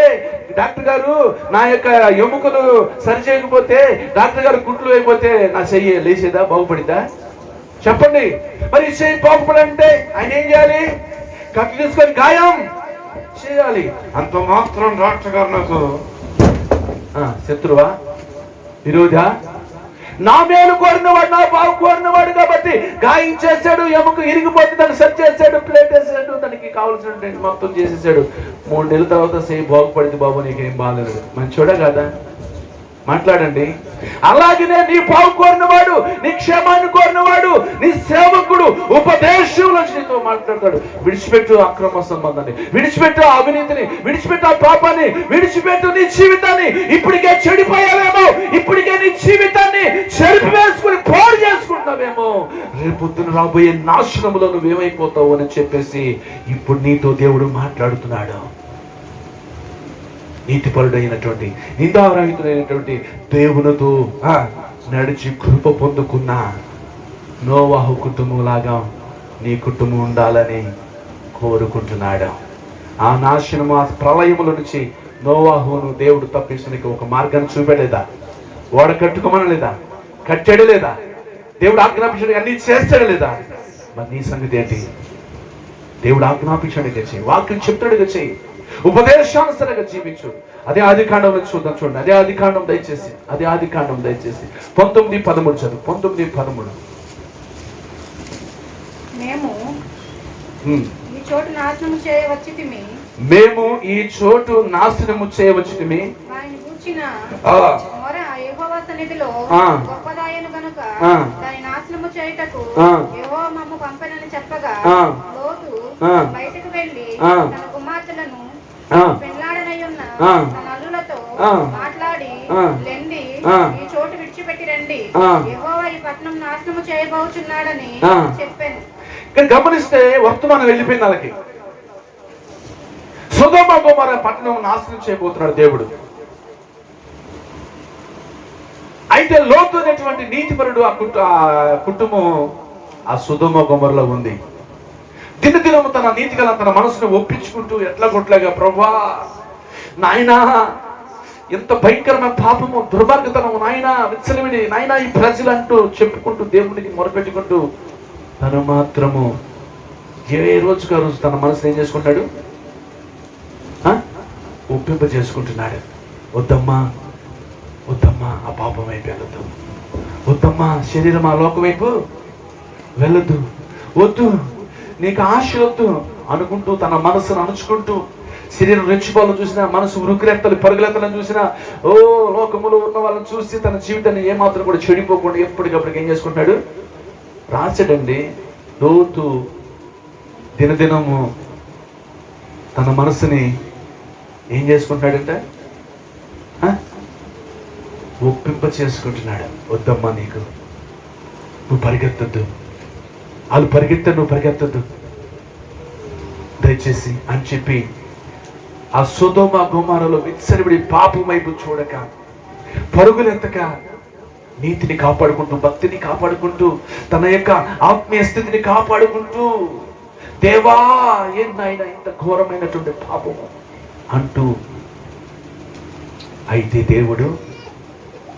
డాక్టర్ గారు నా యొక్క ఎముకలు సరి చేయకపోతే, డాక్టర్ గారు గుడ్లు అయిపోతే నా చెయ్యి లేచేదా, బాగుపడిద్దా? చెప్పండి. మరి చెయ్యి బాగుపడంటే ఆయన ఏం చేయాలి? కట్లు తీసుకొని గాయం చేయాలి. అంత మాత్రం డాక్టర్ గారు నాకు శత్రువా, విరోధా? నా మేలు కోరినవాడు, నా బాగు కోరినవాడు కాబట్టి గాయం చేశాడు, ఎముక ఇరిగిపోతే దాన్ని సరి చేశాడు, ప్లేట్ వేసాడు, దానికి కావాల్సిన మొత్తం చేసేసాడు. 3 నెలల తర్వాత సేమ్ బాగుపడింది, బాబు నీకేం బాగాలేదు. మంచోడా కాదా? మాట్లాడండి. అలాగనే నీ బాగు కోరినవాడు, నీ క్షేమాన్ని కోరినవాడు, నీ సేవకుడు ఉపదేశంలో నీతో మాట్లాడతాడు. విడిచిపెట్టు అక్రమ సంబంధాన్ని, విడిచిపెట్టు అవినీతిని, విడిచిపెట్టు ఆ పాపాన్ని, విడిచిపెట్టు నీ జీవితాన్ని. ఇప్పటికే చెడిపోయావేమో, ఇప్పటికే నీ జీవితాన్ని చెరిపి వేసుకుని పోరు చేసుకుంటావేమో, రేపొద్దున రాబోయే నాశనంలో నువ్వేమైపోతావు అని చెప్పేసి ఇప్పుడు నీతో దేవుడు మాట్లాడుతున్నాడు. నీతిపరుడైనటువంటి, నిందారహితుడైనటువంటి దేవునితో నడిచి కృప పొందుకున్న నోవాహు కుటుంబం లాగా నీ కుటుంబం ఉండాలని కోరుకుంటున్నాడు. ఆ నాశనము, ఆ ప్రళయముల నుంచి నోవాహును దేవుడు తప్పించడానికి ఒక మార్గాన్ని చూపెట్టలేదా? ఓడ కట్టుకోమనలేదా? కట్టాడు లేదా? దేవుడు ఆజ్ఞాపించడానికి అన్ని చేస్తాడు లేదా? మరి నీ సంగతి ఏంటి? దేవుడు ఆజ్ఞాపించడానికి చేయి, వాక్యం చెప్తాడుగా చేయి, ఉపదేశానుసరంగా జీవించు. అదే ఆదికాండంలో చూద్దాం, చూడండి. అదే ఆదికాండం దయచేసి 19:13 చదువు. 19:13. మేము ఈ చోటు నాశనము చేయవచ్చితిమి. వారిని గూర్చిన మొర యెహోవా సన్నిధిలో గొప్పదాయను గనుక దాని నాశనము చేయుటకు యెహోవా మమ్ము పంపెనని చెప్పగా, లోతు బయటకు వెళ్ళి తన కుమార్తెలను పెళ్లాడనయ్యున్న తన అల్లులతో మాట్లాడి, లెండి ఈ చోటు విడిచిపెట్టి రండి, యెహోవా ఈ పట్టణం నాశనము చేయబోచున్నాడని చెప్పాను. గమనిస్తే వర్తమానం వెళ్ళిపోయింది వాళ్ళకి. సొదొమ గొమొర పట్టణం నాశనం చేయబోతున్నాడు దేవుడు. అయితే లోతు అనేటువంటి నీతిపరుడు ఆ కుటుంబం ఆ సొదొమ గొమొరలో ఉంది. దినదినము తన నీతిగల తన మనసును ఒప్పించుకుంటూ ఎట్లాగొట్లాగా, ప్రభువా నాయనా ఎంత భయంకరమైన పాపము, దుర్మార్గతనము నాయనా, విచ్చలవిడి నాయనా ఈ ప్రజలు అంటూ చెప్పుకుంటూ దేవునికి మొరపెట్టుకుంటూ తను మాత్రము ఏ రోజుకు ఆ రోజు తన మనసును ఏం చేసుకుంటాడు? ఒప్పింప చేసుకుంటున్నాడు. వద్దమ్మా ఆ పాపం వైపు వెళ్ళొద్దు, వద్దమ్మా శరీరం ఆ లోకం వైపు వెళ్ళొద్దు, వద్దు నీకు ఆశ వద్దు అనుకుంటూ తన మనసును అణుచుకుంటూ, శరీరం రెచ్చిపోవాలని చూసినా, మనసు ఉరుకులెత్తలు పరుగులెత్తలను చూసినా, లోకములో ఉన్న వాళ్ళని చూసి తన జీవితాన్ని ఏమాత్రం కూడా చెడిపోకుండా ఎప్పటికప్పటికి ఏం చేసుకుంటాడు? రాశాడండి. లోతు దినదినము తన మనసుని ఏం చేసుకుంటాడంటే ఒప్పింప చేసుకుంటున్నాడు. వద్దమ్మా నువ్వు పరిగెత్తద్దు, వాళ్ళు పరిగెత్తారు, నువ్వు పరిగెత్తద్దు దయచేసి అని చెప్పి ఆ సొదొమ గొమొరలో విచ్చలవిడి పాపం వైపు చూడక, పరుగులెత్తక, నీతిని కాపాడుకుంటూ, భక్తిని కాపాడుకుంటూ, తన యొక్క ఆత్మీయ స్థితిని కాపాడుకుంటూ, దేవా ఏందైనా ఇంత ఘోరమైనటువంటి పాపము అంటూ, అయితే దేవుడు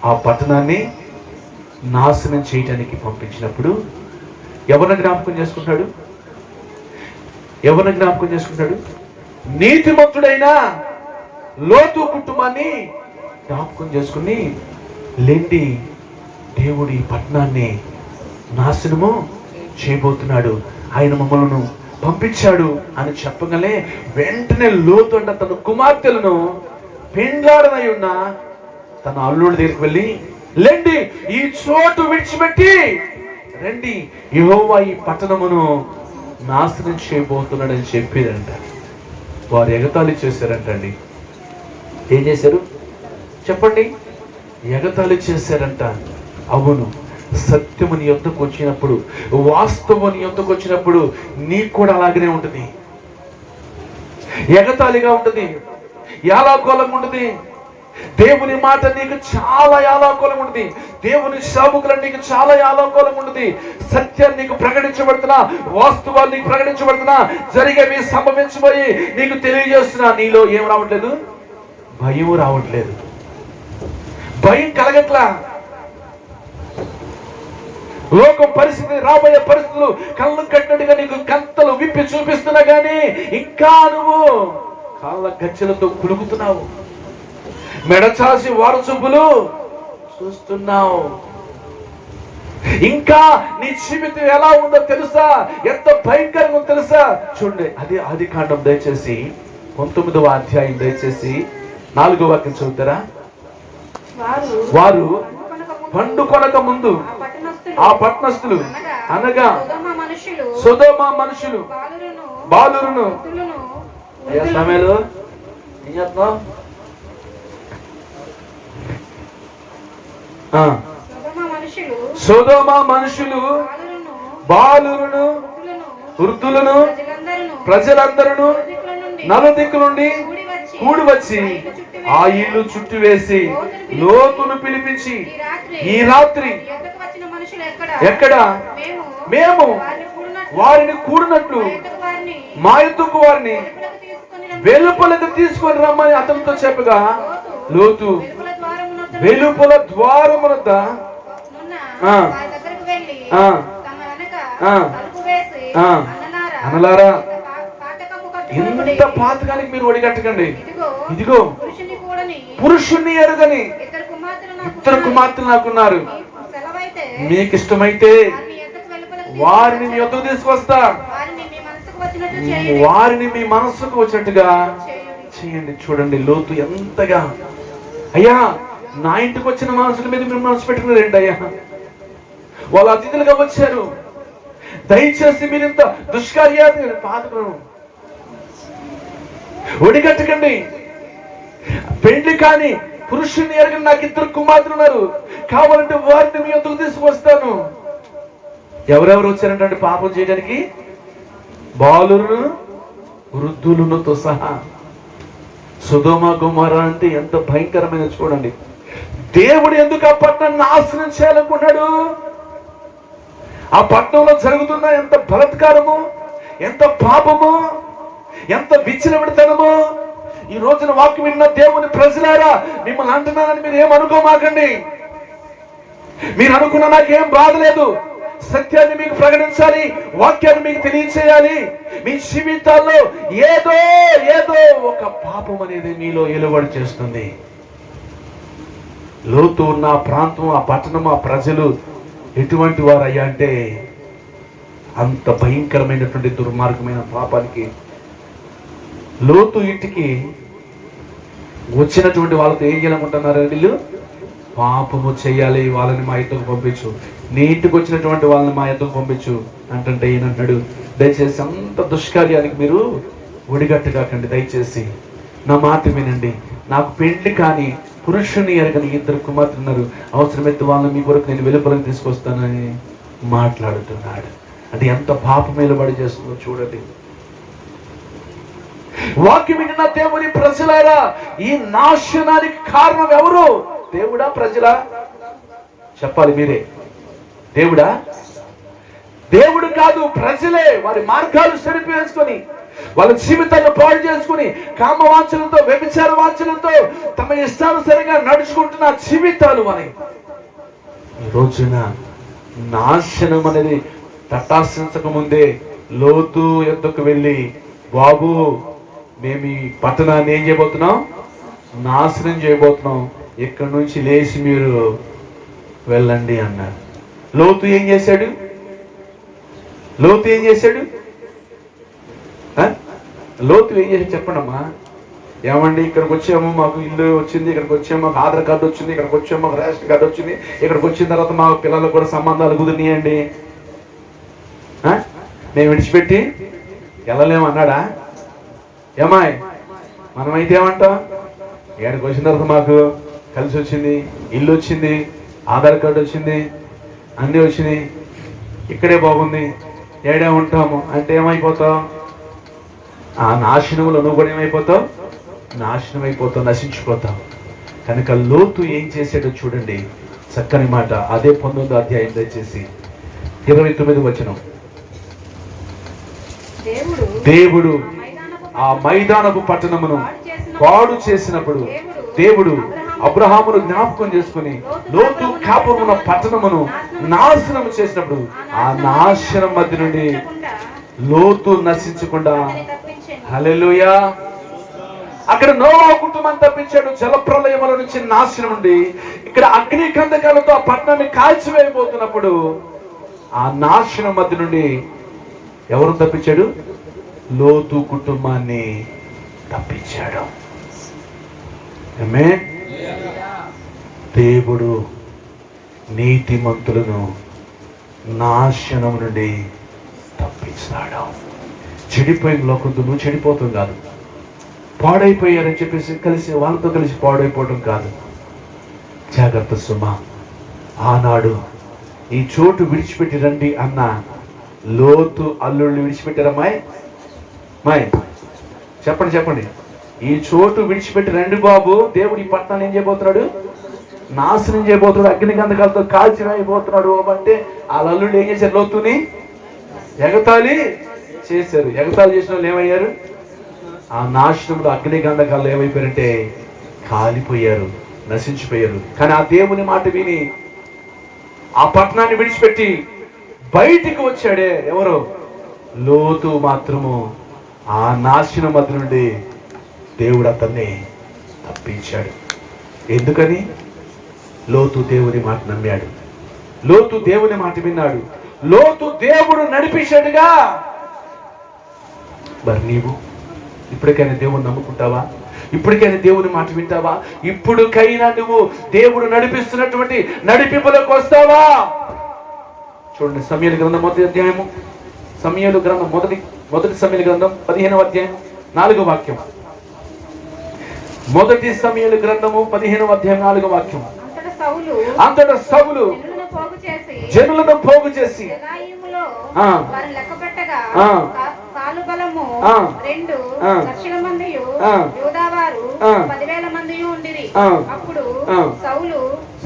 ఆ పట్టణాన్ని నాశనం చేయటానికి పంపించినప్పుడు ఎవరిని జ్ఞాపకం చేసుకుంటాడు? ఎవరిని జ్ఞాపకం చేసుకుంటాడు? నీతిమంతుడైన లోతు కుటుంబాన్ని జ్ఞాపకం చేసుకుని, లేండి దేవుడు ఈ పట్టణాన్ని నాశనము చేయబోతున్నాడు, ఆయన మమ్మల్ని పంపించాడు అని చెప్పగలే వెంటనే లోతు అంట తన కుమార్తెలను పెండ్లాడనై ఉన్న తన అల్లుడి దగ్గరికి వెళ్ళి, లేండి ఈ చోటు విడిచిపెట్టి రండి, యెహోవా ఈ పట్టణమును నాశనం చేయబోతున్నాడని చెప్పారంట. వారు ఎగతాళి చేశారంటండి. ఏం చేశారు చెప్పండి? ఎగతాళి చేశారంట. అవును, సత్యము నీ యొద్దకు వచ్చినప్పుడు, వాస్తవం నీ యొద్దకు వచ్చినప్పుడు నీకు కూడా అలాగనే ఉంటుంది. ఎగతాళిగా ఉంటుంది, యాలాకోలంగా ఉంటుంది. దేవుని మాట నీకు చాలా యాలాకోలం ఉంటుంది. దేవుని సేవకులను నీకు చాలా యాలాకోలం ఉంటుంది. సత్యాన్ని నీకు ప్రకటించబడుతున్నా, వాస్తవాలు నీకు ప్రకటించబడుతున్నా, జరిగేవి సంభవించబోయి నీకు తెలియజేస్తున్నా, నీలో ఏం రావట్లేదు? భయం రావట్లేదు. భయం కలగట్లా. లోకం పరిస్థితి, రాబోయే పరిస్థితులు కళ్ళు కట్టినట్టుగా నీకు కంతలు విప్పి చూపిస్తున్నా గానీ ఇంకా నువ్వు కాళ్ళ గజ్జలతో కులుకుతున్నావు, మెడచాసి వారు చూపులు చూస్తున్నావు. ఇంకా నీ జీవితం ఎలా ఉందో తెలుసా? ఎంత భయంకరంగా ఉందో తెలుసా? చూడండి, అది ఆదికాండం దయచేసి 19వ అధ్యాయం దయచేసి 4వ వాక్యం చదువుతారా? వారు పండుకొనక ముందు ఆ పట్టణస్థులు అనగా సొదొమ మనుషులు బాలురును సమయంలో ఏం చెప్తాం? సొదొమ మనుషులు బాలురును వృద్ధులను ప్రజలందరూ నలుదిక్కుల నుండి కూడి వచ్చి ఆ ఇల్లు చుట్టూ వేసి లోతును పిలిపించి, ఈ రాత్రి ఎక్కడ మేము వారిని కూడినట్లు మా యొద్దకు వారిని వెలుపలకు తీసుకొని రమ్మని అతనితో చెప్పగా, లోతు వెలుపల ద్వారమునొద్ద అనలారా, ఇంత పాతకానికి మీరు ఒడిగట్టకండి. ఇదిగో పురుషుణ్ణి ఎరుగని ఇద్దరు కుమార్తెలు నాకున్నారు. మీకు ఇష్టమైతే వారిని మీ యొద్దకు తీసుకొస్తా, వారిని మీ మనస్సుకు వచ్చినట్టుగా చేయండి. చూడండి లోతు ఎంతగా, అయ్యా నా ఇంటికి వచ్చిన మనుషుల మీద మీరు మనసు పెట్టుకున్నారండి అయ్యా, వాళ్ళు అతిథులుగా వచ్చారు, దయచేసి మీరు ఇంత దుష్కార్యాలు పాతకులను ఒడిగట్టకండి. పెళ్లి కాని పురుషుని ఎరగని నాకు ఇద్దరు కుమార్తెలు ఉన్నారు, కావాలంటే వారిని మీ యొద్దకు తీసుకొస్తాను. ఎవరెవరు వచ్చారంటే పాపం చేయడానికి? బాలురును వృద్ధులతో సహా. సొదొమ గొమొర్రా అంటే ఎంత భయంకరమైన చూడండి. దేవుడు ఎందుకు ఆ పట్టణాన్ని నాశనం చేయాలనుకున్నాడు? ఆ పట్టణంలో జరుగుతున్న ఎంత బలాత్కారము, ఎంత పాపము, ఎంత విచ్చలవిడితనము. ఈ రోజున వాక్యం విన్న దేవుని ప్రజలారా, మిమ్మల్ని అంటున్నానని మీరు ఏమనుకోమాకండి. మీరు అనుకున్నా నాకేం బాధ లేదు. సత్యాన్ని మీకు ప్రకటించాలి, వాక్యాన్ని మీకు తెలియచేయాలి. మీ జీవితాల్లో ఏదో ఏదో ఒక పాపం అనేది మీలో ఎలువడి చేస్తుంది. లోతు ఉన్న ప్రాంతం, ఆ పట్టణం, ఆ ప్రజలు ఎటువంటి వారయ్యా అంటే అంత భయంకరమైనటువంటి దుర్మార్గమైన పాపానికి లోతు ఇంటికి వచ్చినటువంటి వాళ్ళతో ఏం చేయాలనుకుంటున్నారు? వీళ్ళు పాపము చేయాలి, వాళ్ళని మా యొద్దకు పంపించు, నీ ఇంటికి వచ్చినటువంటి వాళ్ళని మా యొద్దకు పంపించు అంటే ఈయనంటాడు, దయచేసి అంత దుష్కార్యానికి మీరు ఒడిగట్టు కాకండి, దయచేసి నా మాట వినండి. నాకు పెళ్లి కానీ పురుషుని ఎరగని ఇద్దరు కుమార్తెలు ఉన్నారు, అవసరమైతే వాళ్ళని మీ కొరకు నేను వెలుపలకు తీసుకొస్తానని మాట్లాడుతున్నాడు. అంటే ఎంత పాపం నిలబడి చేస్తుందో చూడండి. వాక్యం విన్న దేవుని ప్రజలారా, ఈ నాశనానికి కారణం ఎవరు? దేవుడా ప్రజలా? చెప్పాలి మీరే. దేవుడా? దేవుడు కాదు, ప్రజలే. వారి మార్గాలు సరిపేసుకొని, వాళ్ళ జీవితాలను పాడు చేసుకుని, కామవాంఛలతో, వ్యభిచార వాంఛలతో తమ ఇష్టానుసారంగా నడుచుకుంటున్న జీవితాలు అని ఈ రోజున నాశనం అనేది తటాసించక ముందే లోతు యొద్దకు వెళ్ళి, బాబు మేము ఈ పట్టణాన్ని ఏం చేయబోతున్నాం, నాశనం చేయబోతున్నాం, ఇక్కడి నుంచి లేచి మీరు వెళ్ళండి అన్నారు. లోతు ఏం చేశాడు? లోతు ఏం చేశాడు? చెప్పండి అమ్మా. ఏమండి ఇక్కడికి వచ్చాము, మాకు ఇల్లు వచ్చింది, ఇక్కడికి వచ్చాము, మాకు ఆధార్ కార్డు వచ్చింది, ఇక్కడికి వచ్చాము, మాకు రేషన్ కార్డు వచ్చింది, ఇక్కడికి వచ్చిన తర్వాత మా పిల్లలకు కూడా సంబంధాలు కుదిరినాయండి, మేము విడిచిపెట్టి వెళ్ళలేము అన్నాడా? ఏమాయ్ మనమైతే ఏమంటాం? ఇక్కడికి వచ్చిన తర్వాత మాకు కలిసి వచ్చింది, ఇల్లు వచ్చింది, ఆధార్ కార్డు వచ్చింది, అన్నీ వచ్చినాయి, ఇక్కడే బాగుంది, ఏడే ఉంటాము అంటే ఏమైపోతావు? ఆ నాశనంలో నువ్వు కూడా ఏమైపోతావు? నాశనం అయిపోతావు, నశించిపోతావు. కనుక లోతు ఏం చేశాడో చూడండి, చక్కని మాట. అదే 19వ అధ్యాయం దయచేసి 29వ వచనం. దేవుడు ఆ మైదానపు పట్టణమును పాడు చేసినప్పుడు దేవుడు అబ్రహామును జ్ఞాపకం చేసుకుని లోతు కాపురమున్న పట్టణమును నాశనం చేసినప్పుడు ఆ నాశనం మధ్య నుండి లోతు నశించకుండా, హల్లెలూయా, అక్కడ నోవా కుటుంబాన్ని తప్పించాడు జలప్రలయముల నుంచి, నాశనం నుండి. ఇక్కడ అగ్ని కందకాలతో ఆ పట్టణాన్ని కాల్చివేయబోతున్నప్పుడు ఆ నాశనం మధ్య నుండి ఎవరు తప్పించాడు? లోతు కుటుంబాన్ని తప్పించాడు. ఆమేన్. దేవుడు నీతిమంతులను నాశనం నుండి తప్పించాడు. చెడిపోయిన లోకంతో నువ్వు చెడిపోతాం కాదు, పాడైపోయారని చెప్పేసి కలిసి వాళ్ళతో కలిసి పాడైపోవడం కాదు. జాగ్రత్త సుమా. ఆనాడు ఈ చోటు విడిచిపెట్టి రండి అన్న లోతు అల్లుళ్ళు విడిచిపెట్టారమ్మాయి? మాయ్ చెప్పండి. ఈ చోటు విడిచిపెట్టి రండి బాబు, దేవుడు ఈ పట్టణాన్ని ఏం చేయబోతున్నాడు? నాశనం చేయబోతున్నాడు, అగ్ని గంధకాలతో కాల్చివేయబోతున్నాడు అంటే ఆ అల్లుళ్ళు ఏం చేశారు? లోతుని ఎగతాళి చేశారు. ఎగతాళి చేసిన వాళ్ళు ఏమయ్యారు? ఆ నాశనంలో అగ్ని గంధకాలు ఏమైపోయారంటే కాలిపోయారు, నశించిపోయారు. కానీ ఆ దేవుని మాట విని ఆ పట్టణాన్ని విడిచిపెట్టి బయటికి వచ్చాడే ఎవరు? లోతు మాత్రము ఆ నాశనం మధ్య నుండి దేవుడు అతన్ని తప్పించాడు. ఎందుకని? లోతు దేవుని మాట నమ్మాడు, లోతు దేవుని మాట విన్నాడు, లోతు దేవుడు నడిపించాడుగా. మరి నీవు ఇప్పటికైనా దేవుని నమ్ముకుంటావా? ఇప్పటికైనా దేవుని మాట వింటావా? ఇప్పటికైనా నువ్వు దేవుడు నడిపిస్తున్నటువంటి నడిపింపులకు వస్తావా? చూడండి, సమూయేలు గ్రంథం మొదటి అధ్యాయము, సమూయేలు గ్రంథం మొదటి సమూయేలు గ్రంథం 15వ అధ్యాయం 4వ వాక్యం. మొదటి సమూయేలు గ్రంథము 15వ అధ్యాయం 4వ వాక్యం. అంతటా సౌలు జనులను పోగు చేసి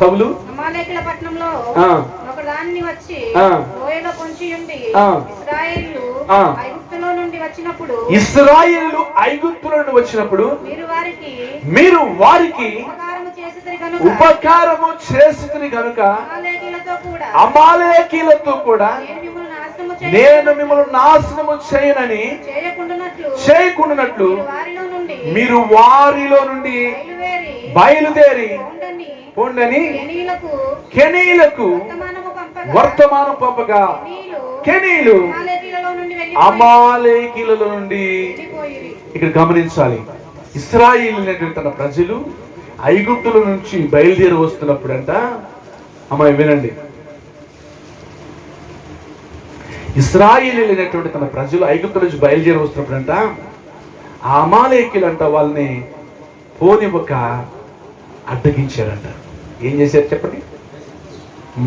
సౌలు అమాలేకుల పట్టణంలో ఒకదాన్ని వచ్చి లోయలో పొంచి ఉండి ఐగుప్తులో నుండి వచ్చినప్పుడు ఇశ్రాయేలు ఐగుప్తులో నుండి వచ్చినప్పుడు మీరు వారికి ఉపకారము చేసితిరి గనుక అమాలేకీలతో కూడా నేను మిమ్మల్ని నాశనము చేయనని చేయకుండానట్లు మీరు వారిలో నుండి బయలుదేరి పొండని కెనీలకు వర్తమానం పంపగా కెనీలు అమాలేకీలలో నుండి. ఇక్కడ గమనించాలి, ఇశ్రాయేలు తన ప్రజలు ఐగుప్తుల నుంచి బయలుదేరి వస్తున్నప్పుడంట, అమ్మాయి వినండి, ఇశ్రాయేలు అనేటువంటి తన ప్రజలు ఐగుప్తుల నుంచి బయలుదేరి వస్తున్నప్పుడంట ఆ అమాలేకీలంట వాళ్ళని పోనివ్వక అడ్డగించారంట. ఏం చేశారు చెప్పండి?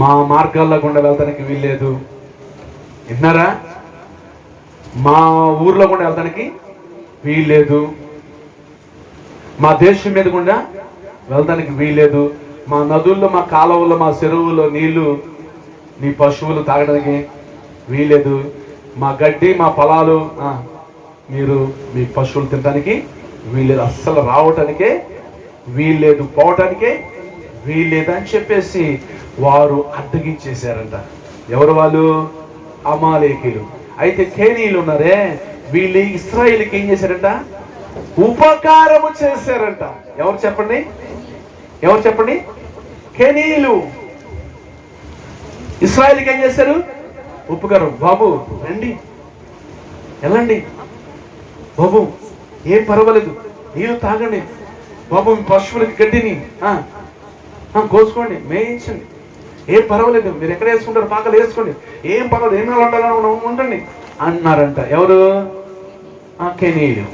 మా మార్గాల్లో గుండా వెళ్తానికి వీల్లేదు, విన్నారా? మా ఊర్లో గుండా వెళ్తానికి వీల్లేదు, మా దేశం మీద గుండా వెళ్తానికి వీల్లేదు, మా నదుల్లో, మా కాలువల్లో, మా చెరువుల్లో నీళ్లు నీ పశువులు తాగడానికి వీల్లేదు, మా గడ్డి, మా పొలాలు మీరు మీ పశువులు తినడానికి వీల్లేదు, అస్సలు రావటానికే వీల్లేదు, పోవటానికే వీల్లేదు అని చెప్పేసి వారు అడ్డగించేశారంట. ఎవరు వాళ్ళు? అమాలేకీలు. అయితే కేనీయులు ఉన్నారే, వీళ్ళు ఇశ్రాయేలుకి ఏం చేశారంట? ఉపకారము చేశారంట. ఎవరు చెప్పండి? ఎవరు చెప్పండి? కేనీయులు ఇశ్రాయేలుకి ఏం చేశారు? ఉపకారం. బాబు రండి, వెళ్ళండి బాబు, ఏం పర్వాలేదు, నీళ్ళు తాగండి బాబు, మీ పశువులకి గడ్డిని కోసుకోండి, మేయించండి, ఏం పర్వాలేదు, మీరు ఎక్కడ వేసుకుంటారు పాకలు వేసుకోండి, ఏం పర్వాలేదు, ఏం ఉండాలని ఉండండి అన్నారంట. ఎవరు? కేనీయులు.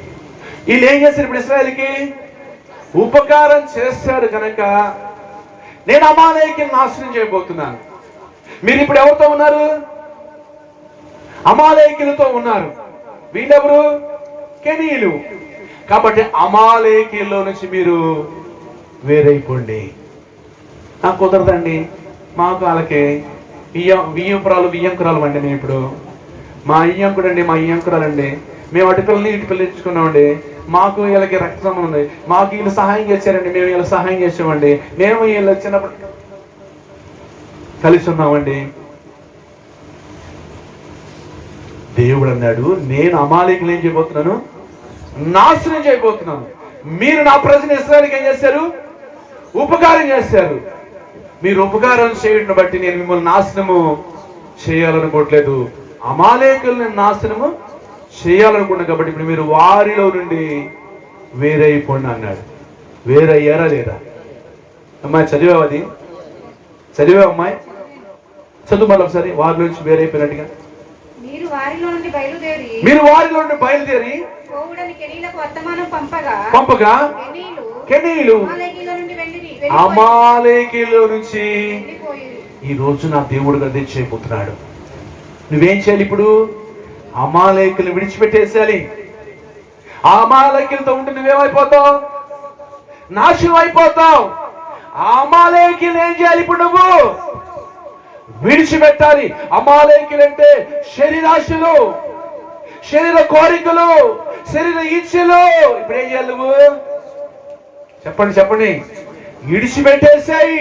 వీళ్ళు ఏం చేశారు? ఇప్పుడు ఇశ్రాయేలుకి ఉపకారం చేశారు కనుక నేను అమాలేకీయులను నాశనం చేయబోతున్నాను. మీరు ఇప్పుడు ఎవరితో ఉన్నారు? అమాలేకీయులతో ఉన్నారు. వీళ్ళెవరు? కేనీయులు. కాబట్టి అమాలేకీయుల్లో నుంచి మీరు వేరైపోండి. నాకు కుదరదండి, మాకు వాళ్ళకి వియ్యంకురాలు అండి, నేను ఇప్పుడు మా ఇయ్యంకుడు అండి, మా ఇయ్యంకురాలండి, మేము అటు పిల్లల్ని ఇటు పిల్లలు ఇచ్చుకున్నామండి, మాకు వీళ్ళకి రక్త సంబంధం ఉంది, మాకు వీళ్ళు సహాయం చేశారండి, మేము వీళ్ళకి సహాయం చేసామండి, మేము వీళ్ళు వచ్చినప్పుడు కలిసి ఉన్నామండి. దేవుడు అన్నాడు, నేను అమాలేకులను ఏం చేయబోతున్నాను? నాశనం చేయబోతున్నాను. మీరు నా ప్రజలు ఇశ్రాయేలుకి ఏం చేశారు? ఉపకారం చేశారు. మీరు ఉపకారం చేయడం బట్టి నేను మిమ్మల్ని నాశనము చేయాలనుకోవట్లేదు, అమాలేకులను నాశనము చేయాలనుకున్నాను. కాబట్టి ఇప్పుడు మీరు వారిలో నుండి వేరైపోండి అన్నాడు. వేరయ్యారా లేదా? అమ్మాయి చదివావు? అది చదివావు అమ్మాయి? చదువు మళ్ళీ ఒకసారి. వారి నుంచి వేరైపోయినట్టుగా మీరు వారిలో నుండి బయలుదేరి పంపగా కేనీయులు అమాలేకీయుల నుంచి ఈ రోజు నా దేవుడు గది చేయబోతున్నాడు. నువ్వేం చేయాలి ఇప్పుడు? అమాలేకీయులు విడిచిపెట్టేసేయాలి. ఆ అమాలేకీయులతో ఉంటే నువ్వేమైపోతావు? నాశనం అయిపోతావు. ఆ అమాలేకీయులు ఏం చేయాలి ఇప్పుడు? నువ్వు విడిచిపెట్టాలి. అమాలేకీయులు అంటే శరీరాశలు, శరీర కోరికలు, శరీర ఇచ్చలు. ఇప్పుడు ఏం చేయాలి నువ్వు? చెప్పండి. విడిచిపెట్టేసాయి.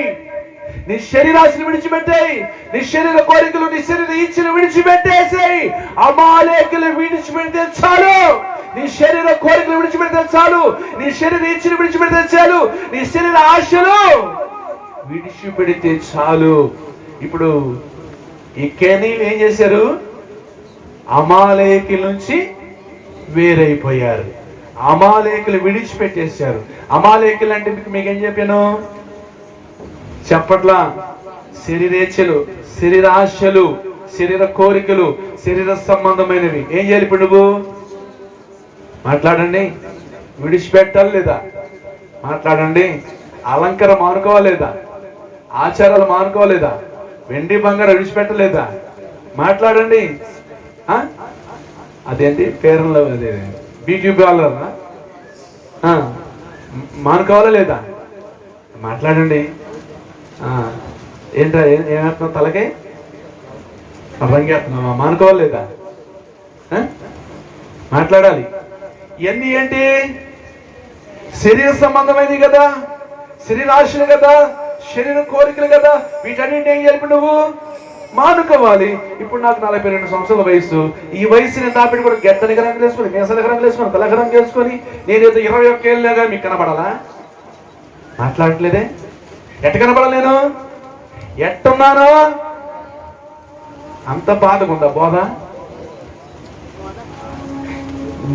నీ శరీరాశలు విడిచిపెట్టాయి, నీ శరీర కోరికలు, నీ శరీర ఇచ్చలు విడిచిపెట్టేసాయి. అమాలేకీయులు విడిచిపెడితే చాలు. నీ శరీర కోరికలు విడిచిపెడితే చాలు, నీ శరీర ఇచ్చలు విడిచిపెడితే చాలు, నీ శరీర ఆశలు విడిచిపెడితే చాలు. ఇప్పుడు ఈ కేనీయులు ఏం చేశారు? అమాలేకీయుల నుంచి వేరైపోయారు. అమాలేకీయులు విడిచిపెట్టేశారు. అమాలేకీయులు అంటే మీకేం చెప్పాను? చెప్పట్లా? శరీరేచ్ఛలు, శరీరాశలు, శరీర కోరికలు, శరీర సంబంధమైనవి. ఏం చేయాలి ఇప్పుడు నువ్వు? మాట్లాడండి. విడిచిపెట్టాలి లేదా? మాట్లాడండి. అలంకారం మానుకోవాలేదా? ఆచారాలు మానుకోవాలేదా? వెండి బంగారం విడిచిపెట్టలేదా? మాట్లాడండి. అదేంటి పేరంలో అదే బ్యూటీ పార్లర్ మానుకోవాలా లేదా? మాట్లాడండి. ఏంటో ఏమేస్తున్నావు? తలకే రంగేస్తున్నావా? మానుకోవాలి లేదా? మాట్లాడాలి. ఇవన్నీ ఏంటి? శరీర సంబంధమైనది కదా, శరీరాశలు కదా, శరీర కోరికలు కదా. వీటన్నింటి ఏం చెప్పి నువ్వు మానుకోవాలి. ఇప్పుడు నాకు 42 సంవత్సరాల వయసు. ఈ వయసు నేను దాపెట్టి కూడా గెట్టని రంగులు వేసుకొని, మేసల రంగులు వేసుకొని, తలక రంగు వేసుకొని నేనేదో 21 ఏళ్ళగా మీకు కనపడాలా? మాట్లాడట్లేదే. ఎట్ట కనపడలేను? ఎట్టున్నాను? అంత బాధగా ఉందా బోధ?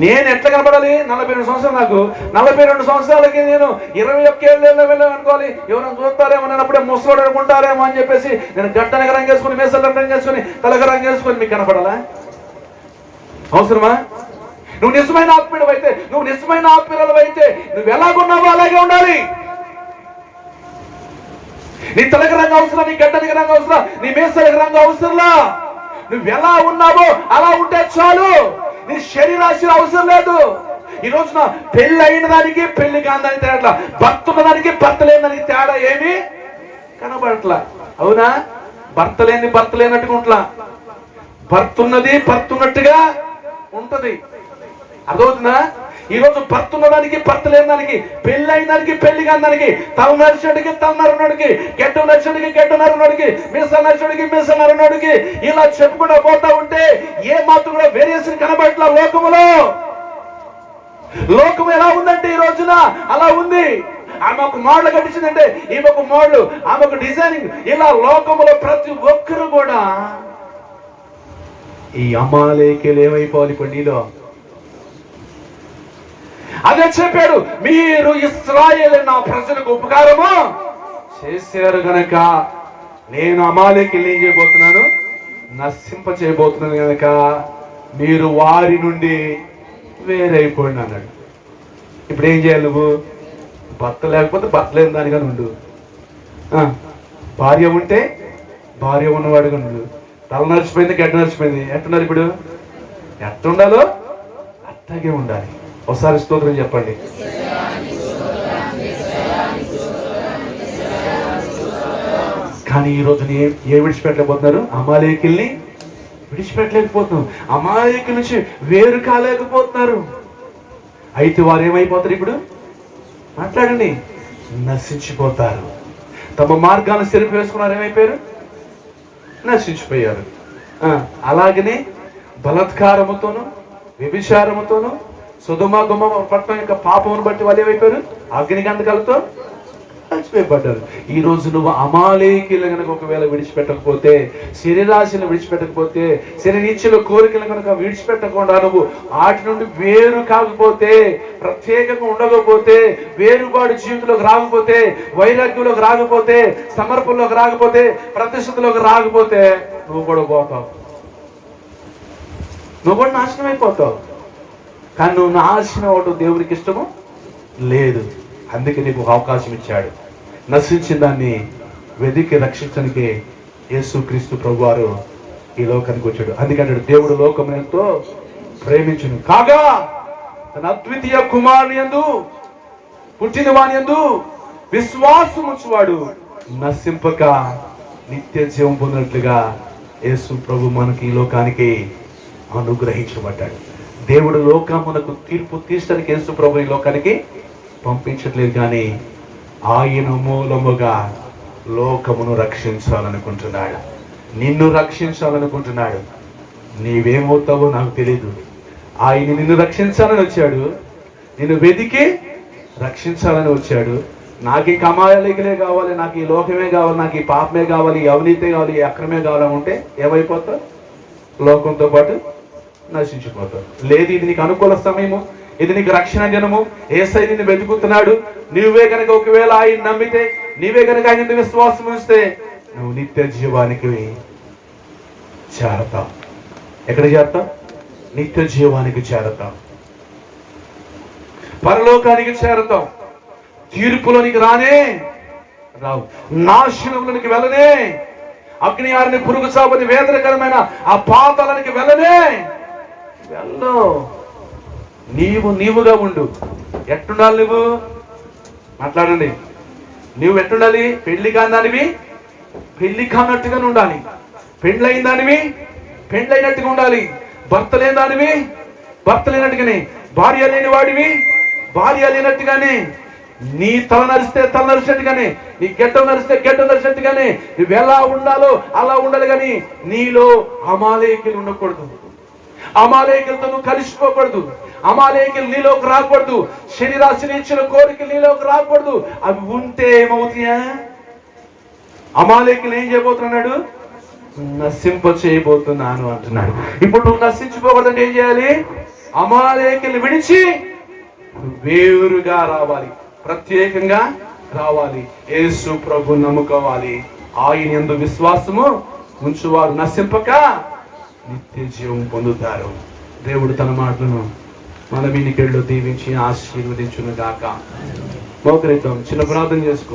నేను ఎట్లా కనపడాలి? 42 సంవత్సరాలు. నాకు 42 సంవత్సరాలకి నేను 21 ఏళ్ళలో వెళ్ళాను అనుకోవాలి. ఎవరైనా చూస్తారేమో, నేను అప్పుడే ముసలోడు అనుకుంటారేమో అని చెప్పేసి నేను గట్టనగ రంగు వేసుకొని, మేసల రంగు వేసుకొని, తలక రంగు వేసుకొని మీకు కనపడాలా? అవసరమా? నువ్వు నిజమైన ఆత్మీయుడు అయితే, నువ్వు నిజమైన ఆత్మీయులు అయితే నువ్వు ఎలాగున్నావో అలాగే ఉండాలి. నీ తలక రంగు అవసరం, నీ గడ్డనికి రంగు అవసరం, నీ మేసలకి రంగు అవసరంలా. నువ్వు ఎలా ఉన్నావో అలా ఉంటే చాలు. నీ శరీరాశలు అవసరం లేదు. ఈ రోజున పెళ్లి అయిన దానికి పెళ్లి కాని దానికి తేడా, భర్త ఉన్న దానికి భర్త లేని దానికి తేడా ఏమి కనబడట్లా. అవునా? భర్త లేని భర్త లేనట్టుగా ఉంట్లా, భర్త ఉన్నది భర్త ఉన్నట్టుగా ఉంటది. అర్థమవుతుందా? ఈరోజు భర్త ఉన్నదానికి భర్త లేని దానికి, పెళ్లి అయిన దానికి పెళ్లి కాని దానికి, తల నరిచడికి తల నరునోడికి, గెడ్డ నరిచడికి గెడ్డ నరునోడికి, మీస నరిచడికి మీస నరునోడికి, ఇలా చెప్పుకుంటూ పోతా ఉంటే ఏ మాత్రం కూడా వేరియేషన్ కనబడట్లా లోకములో. లోకం ఎలా ఉందంటే ఈ రోజున అలా ఉంది. ఆమె ఒక మోడల్ కట్టించిందంటే ఈమె ఒక మోడల్, ఆమె ఒక డిజైనింగ్. ఇలా లోకములో ప్రతి ఒక్కరు కూడా ఈ అమాలేకీయులు ఏమైపోవాలి ఇప్పుడు నీలో. అదే చెప్పాడు, మీరు ఇశ్రాయేలు నా ప్రజలకు ఉపకారము చేశారు గనక నేను అమాలేకీయులు ఏం చేయబోతున్నాను, నశింప చేయబోతున్నాను గనక మీరు వారి నుండి వేరైపోయింది అన్నాడు. ఇప్పుడు ఏం చేయాలి నువ్వు? భర్త లేకపోతే భర్త లేని దానిగానే ఉండు, భార్య ఉంటే భార్య ఉన్నవాడుగా ఉండు. తల నడిచిపోయింది గడ్డ నడిచిపోయింది, ఎట్టున్నారు ఇప్పుడు? ఎట్టుండాలో అట్లాగే ఉండాలి. ఒకసారి స్తోత్రం చెప్పండి. కానీ ఈ రోజు ఏ విడిచిపెట్టలేకపోతున్నారు? అమాలేకీయుల్ని విడిచిపెట్టలేకపోతున్నాం, అమాలేకీయుల నుంచి వేరు కాలేకపోతున్నారు. అయితే వారు ఏమైపోతారు ఇప్పుడు? మాట్లాడండి. నశించిపోతారు. తమ మార్గాలను సెరుపు వేసుకున్నారు, ఏమైపోయారు? నశించిపోయారు. అలాగనే బలాత్కారముతోను వ్యభిచారముతోను సొదొమ గొమొర పట్టణం యొక్క పాపమును బట్టి వాళ్ళు ఏమైపోయారు? అగ్నిగంధకాలతో కలిసిపోయబడ్డారు. ఈ రోజు నువ్వు అమాలేకీయులు కనుక ఒకవేళ విడిచిపెట్టకపోతే, శరీరాశను విడిచిపెట్టకపోతే, శరీరీచ్ఛల కోరికలు కనుక విడిచిపెట్టకుండా నువ్వు వాటి నుండి వేరు కాకపోతే, ప్రత్యేకంగా ఉండకపోతే, వేరుబాటు జీవితంలోకి రాకపోతే, వైరాగ్యంలోకి రాకపోతే, సమర్పణలోకి రాకపోతే, ప్రతిష్టలోకి రాకపోతే నువ్వు కూడా పోతావు, నువ్వు కూడా నాశనం అయిపోతావు. కానీ నువ్వు నాశనం అవడం దేవునికి ఇష్టము లేదు. అందుకే నీకు ఒక అవకాశం ఇచ్చాడు. నశించిన దాన్ని వెదికి రక్షించడానికి యేసుక్రీస్తు ప్రభువారు ఈ లోకానికి వచ్చాడు. అందుకంటే దేవుడు లోకం ఎంతో ప్రేమించును కాగా తన అద్వితీయ కుమారుని యందు పుట్టిన వాని యందు విశ్వాసం ఉంచువాడు నశింపక నిత్య జీవం పొందినట్లుగా యేసు ప్రభు మనకి ఈ లోకానికి అనుగ్రహించబడ్డాడు. దేవుడు లోకమునకు తీర్పు తీర్చడానికి యేసు ప్రభు ఈ లోకానికి పంపించట్లేదు, కానీ ఆయన మూలముగా లోకమును రక్షించాలనుకుంటున్నాడు, నిన్ను రక్షించాలనుకుంటున్నాడు. నీవేమవుతావో నాకు తెలీదు. ఆయన నిన్ను రక్షించాలని వచ్చాడు, నిన్ను వెతికి రక్షించాలని వచ్చాడు. నాకు ఈ కమాయలేకలే కావాలి, నాకు ఈ లోకమే కావాలి, నాకు ఈ పాపమే కావాలి, ఈ అవినీతే కావాలి, ఈ అక్రమే కావాలంటే ఏమైపోతావు? లోకంతో పాటు నశించిపోతావు. లేదు, ఇది నీకు అనుకూల సమయము, ఇది నీకు రక్షణ జనము, యేసయ్య నిన్ను వెతుకుతున్నాడు, నువ్వే కనుక ఒకవేళ ఆయన నమ్మితే, నీవే కనుక ఆయన విశ్వాసం ఉంచితే నువ్వు నిత్య జీవానికి చేరతావు. ఎక్కడ చేరతావు? నిత్య జీవానికి చేరతావు, పరలోకానికి చేరతావు. తీర్పులోనికి రానే రావు, నాశనంలోనికి వెళ్ళనే, అగ్ని ఆరిని పురుగు చాపని వేదనకరమైన ఆ పాతాళానికి వెళ్ళనే వెళ్ళవు. నీవుగా ఉండు. ఎట్టుండాలి నువ్వు? మాట్లాడండి. నువ్వు ఎట్టుండాలి? పెళ్లి కాని దానివి పెళ్లి కానట్టుగానే ఉండాలి, పెండ్లైన దానివి పెండ్లైనట్టుగా ఉండాలి, భర్త లేని దానివి భర్త లేనట్టుగానే, భార్య లేని వాడివి భార్య లేనట్టుగానే, నీ తల నరిస్తే తల నరిచినట్టుగానే, నీ గెడ్డం నరిస్తే గెడ్డం నరిచినట్టుగానే నువ్వు ఎలా ఉండాలో అలా ఉండాలి. కానీ నీలో అమాలేకీయులు ఉండకూడదు, అమాలేకీయులతో నువ్వు కలిసిపోకూడదు, అమాలేకీయులు నీలోకి రాకూడదు, శరీరాశని ఇచ్చిన కోరికలు నీలోకి రాకూడదు. అవి ఉంటే ఏమవుతాయా? అమాలేకీయులు ఏం చేయబోతున్నాడు? నశింప చేయబోతున్నాను అంటున్నాడు. ఇప్పుడు నువ్వు నశించిపోకూడదంటే ఏం చేయాలి? అమాలేకీయులు విడిచి వేరుగా రావాలి, ప్రత్యేకంగా రావాలి, యేసు ప్రభు నమ్ముకోవాలి. ఆయన యందు విశ్వాసము ఉంచువారు నశింపక నిత్య జీవం పొందుతారు. దేవుడు తన మాటలను మన వినికిడిలో దీవించి ఆశీర్వదించును గాక. మోకరిద్దాం, చిన్న ప్రార్థన చేసుకో.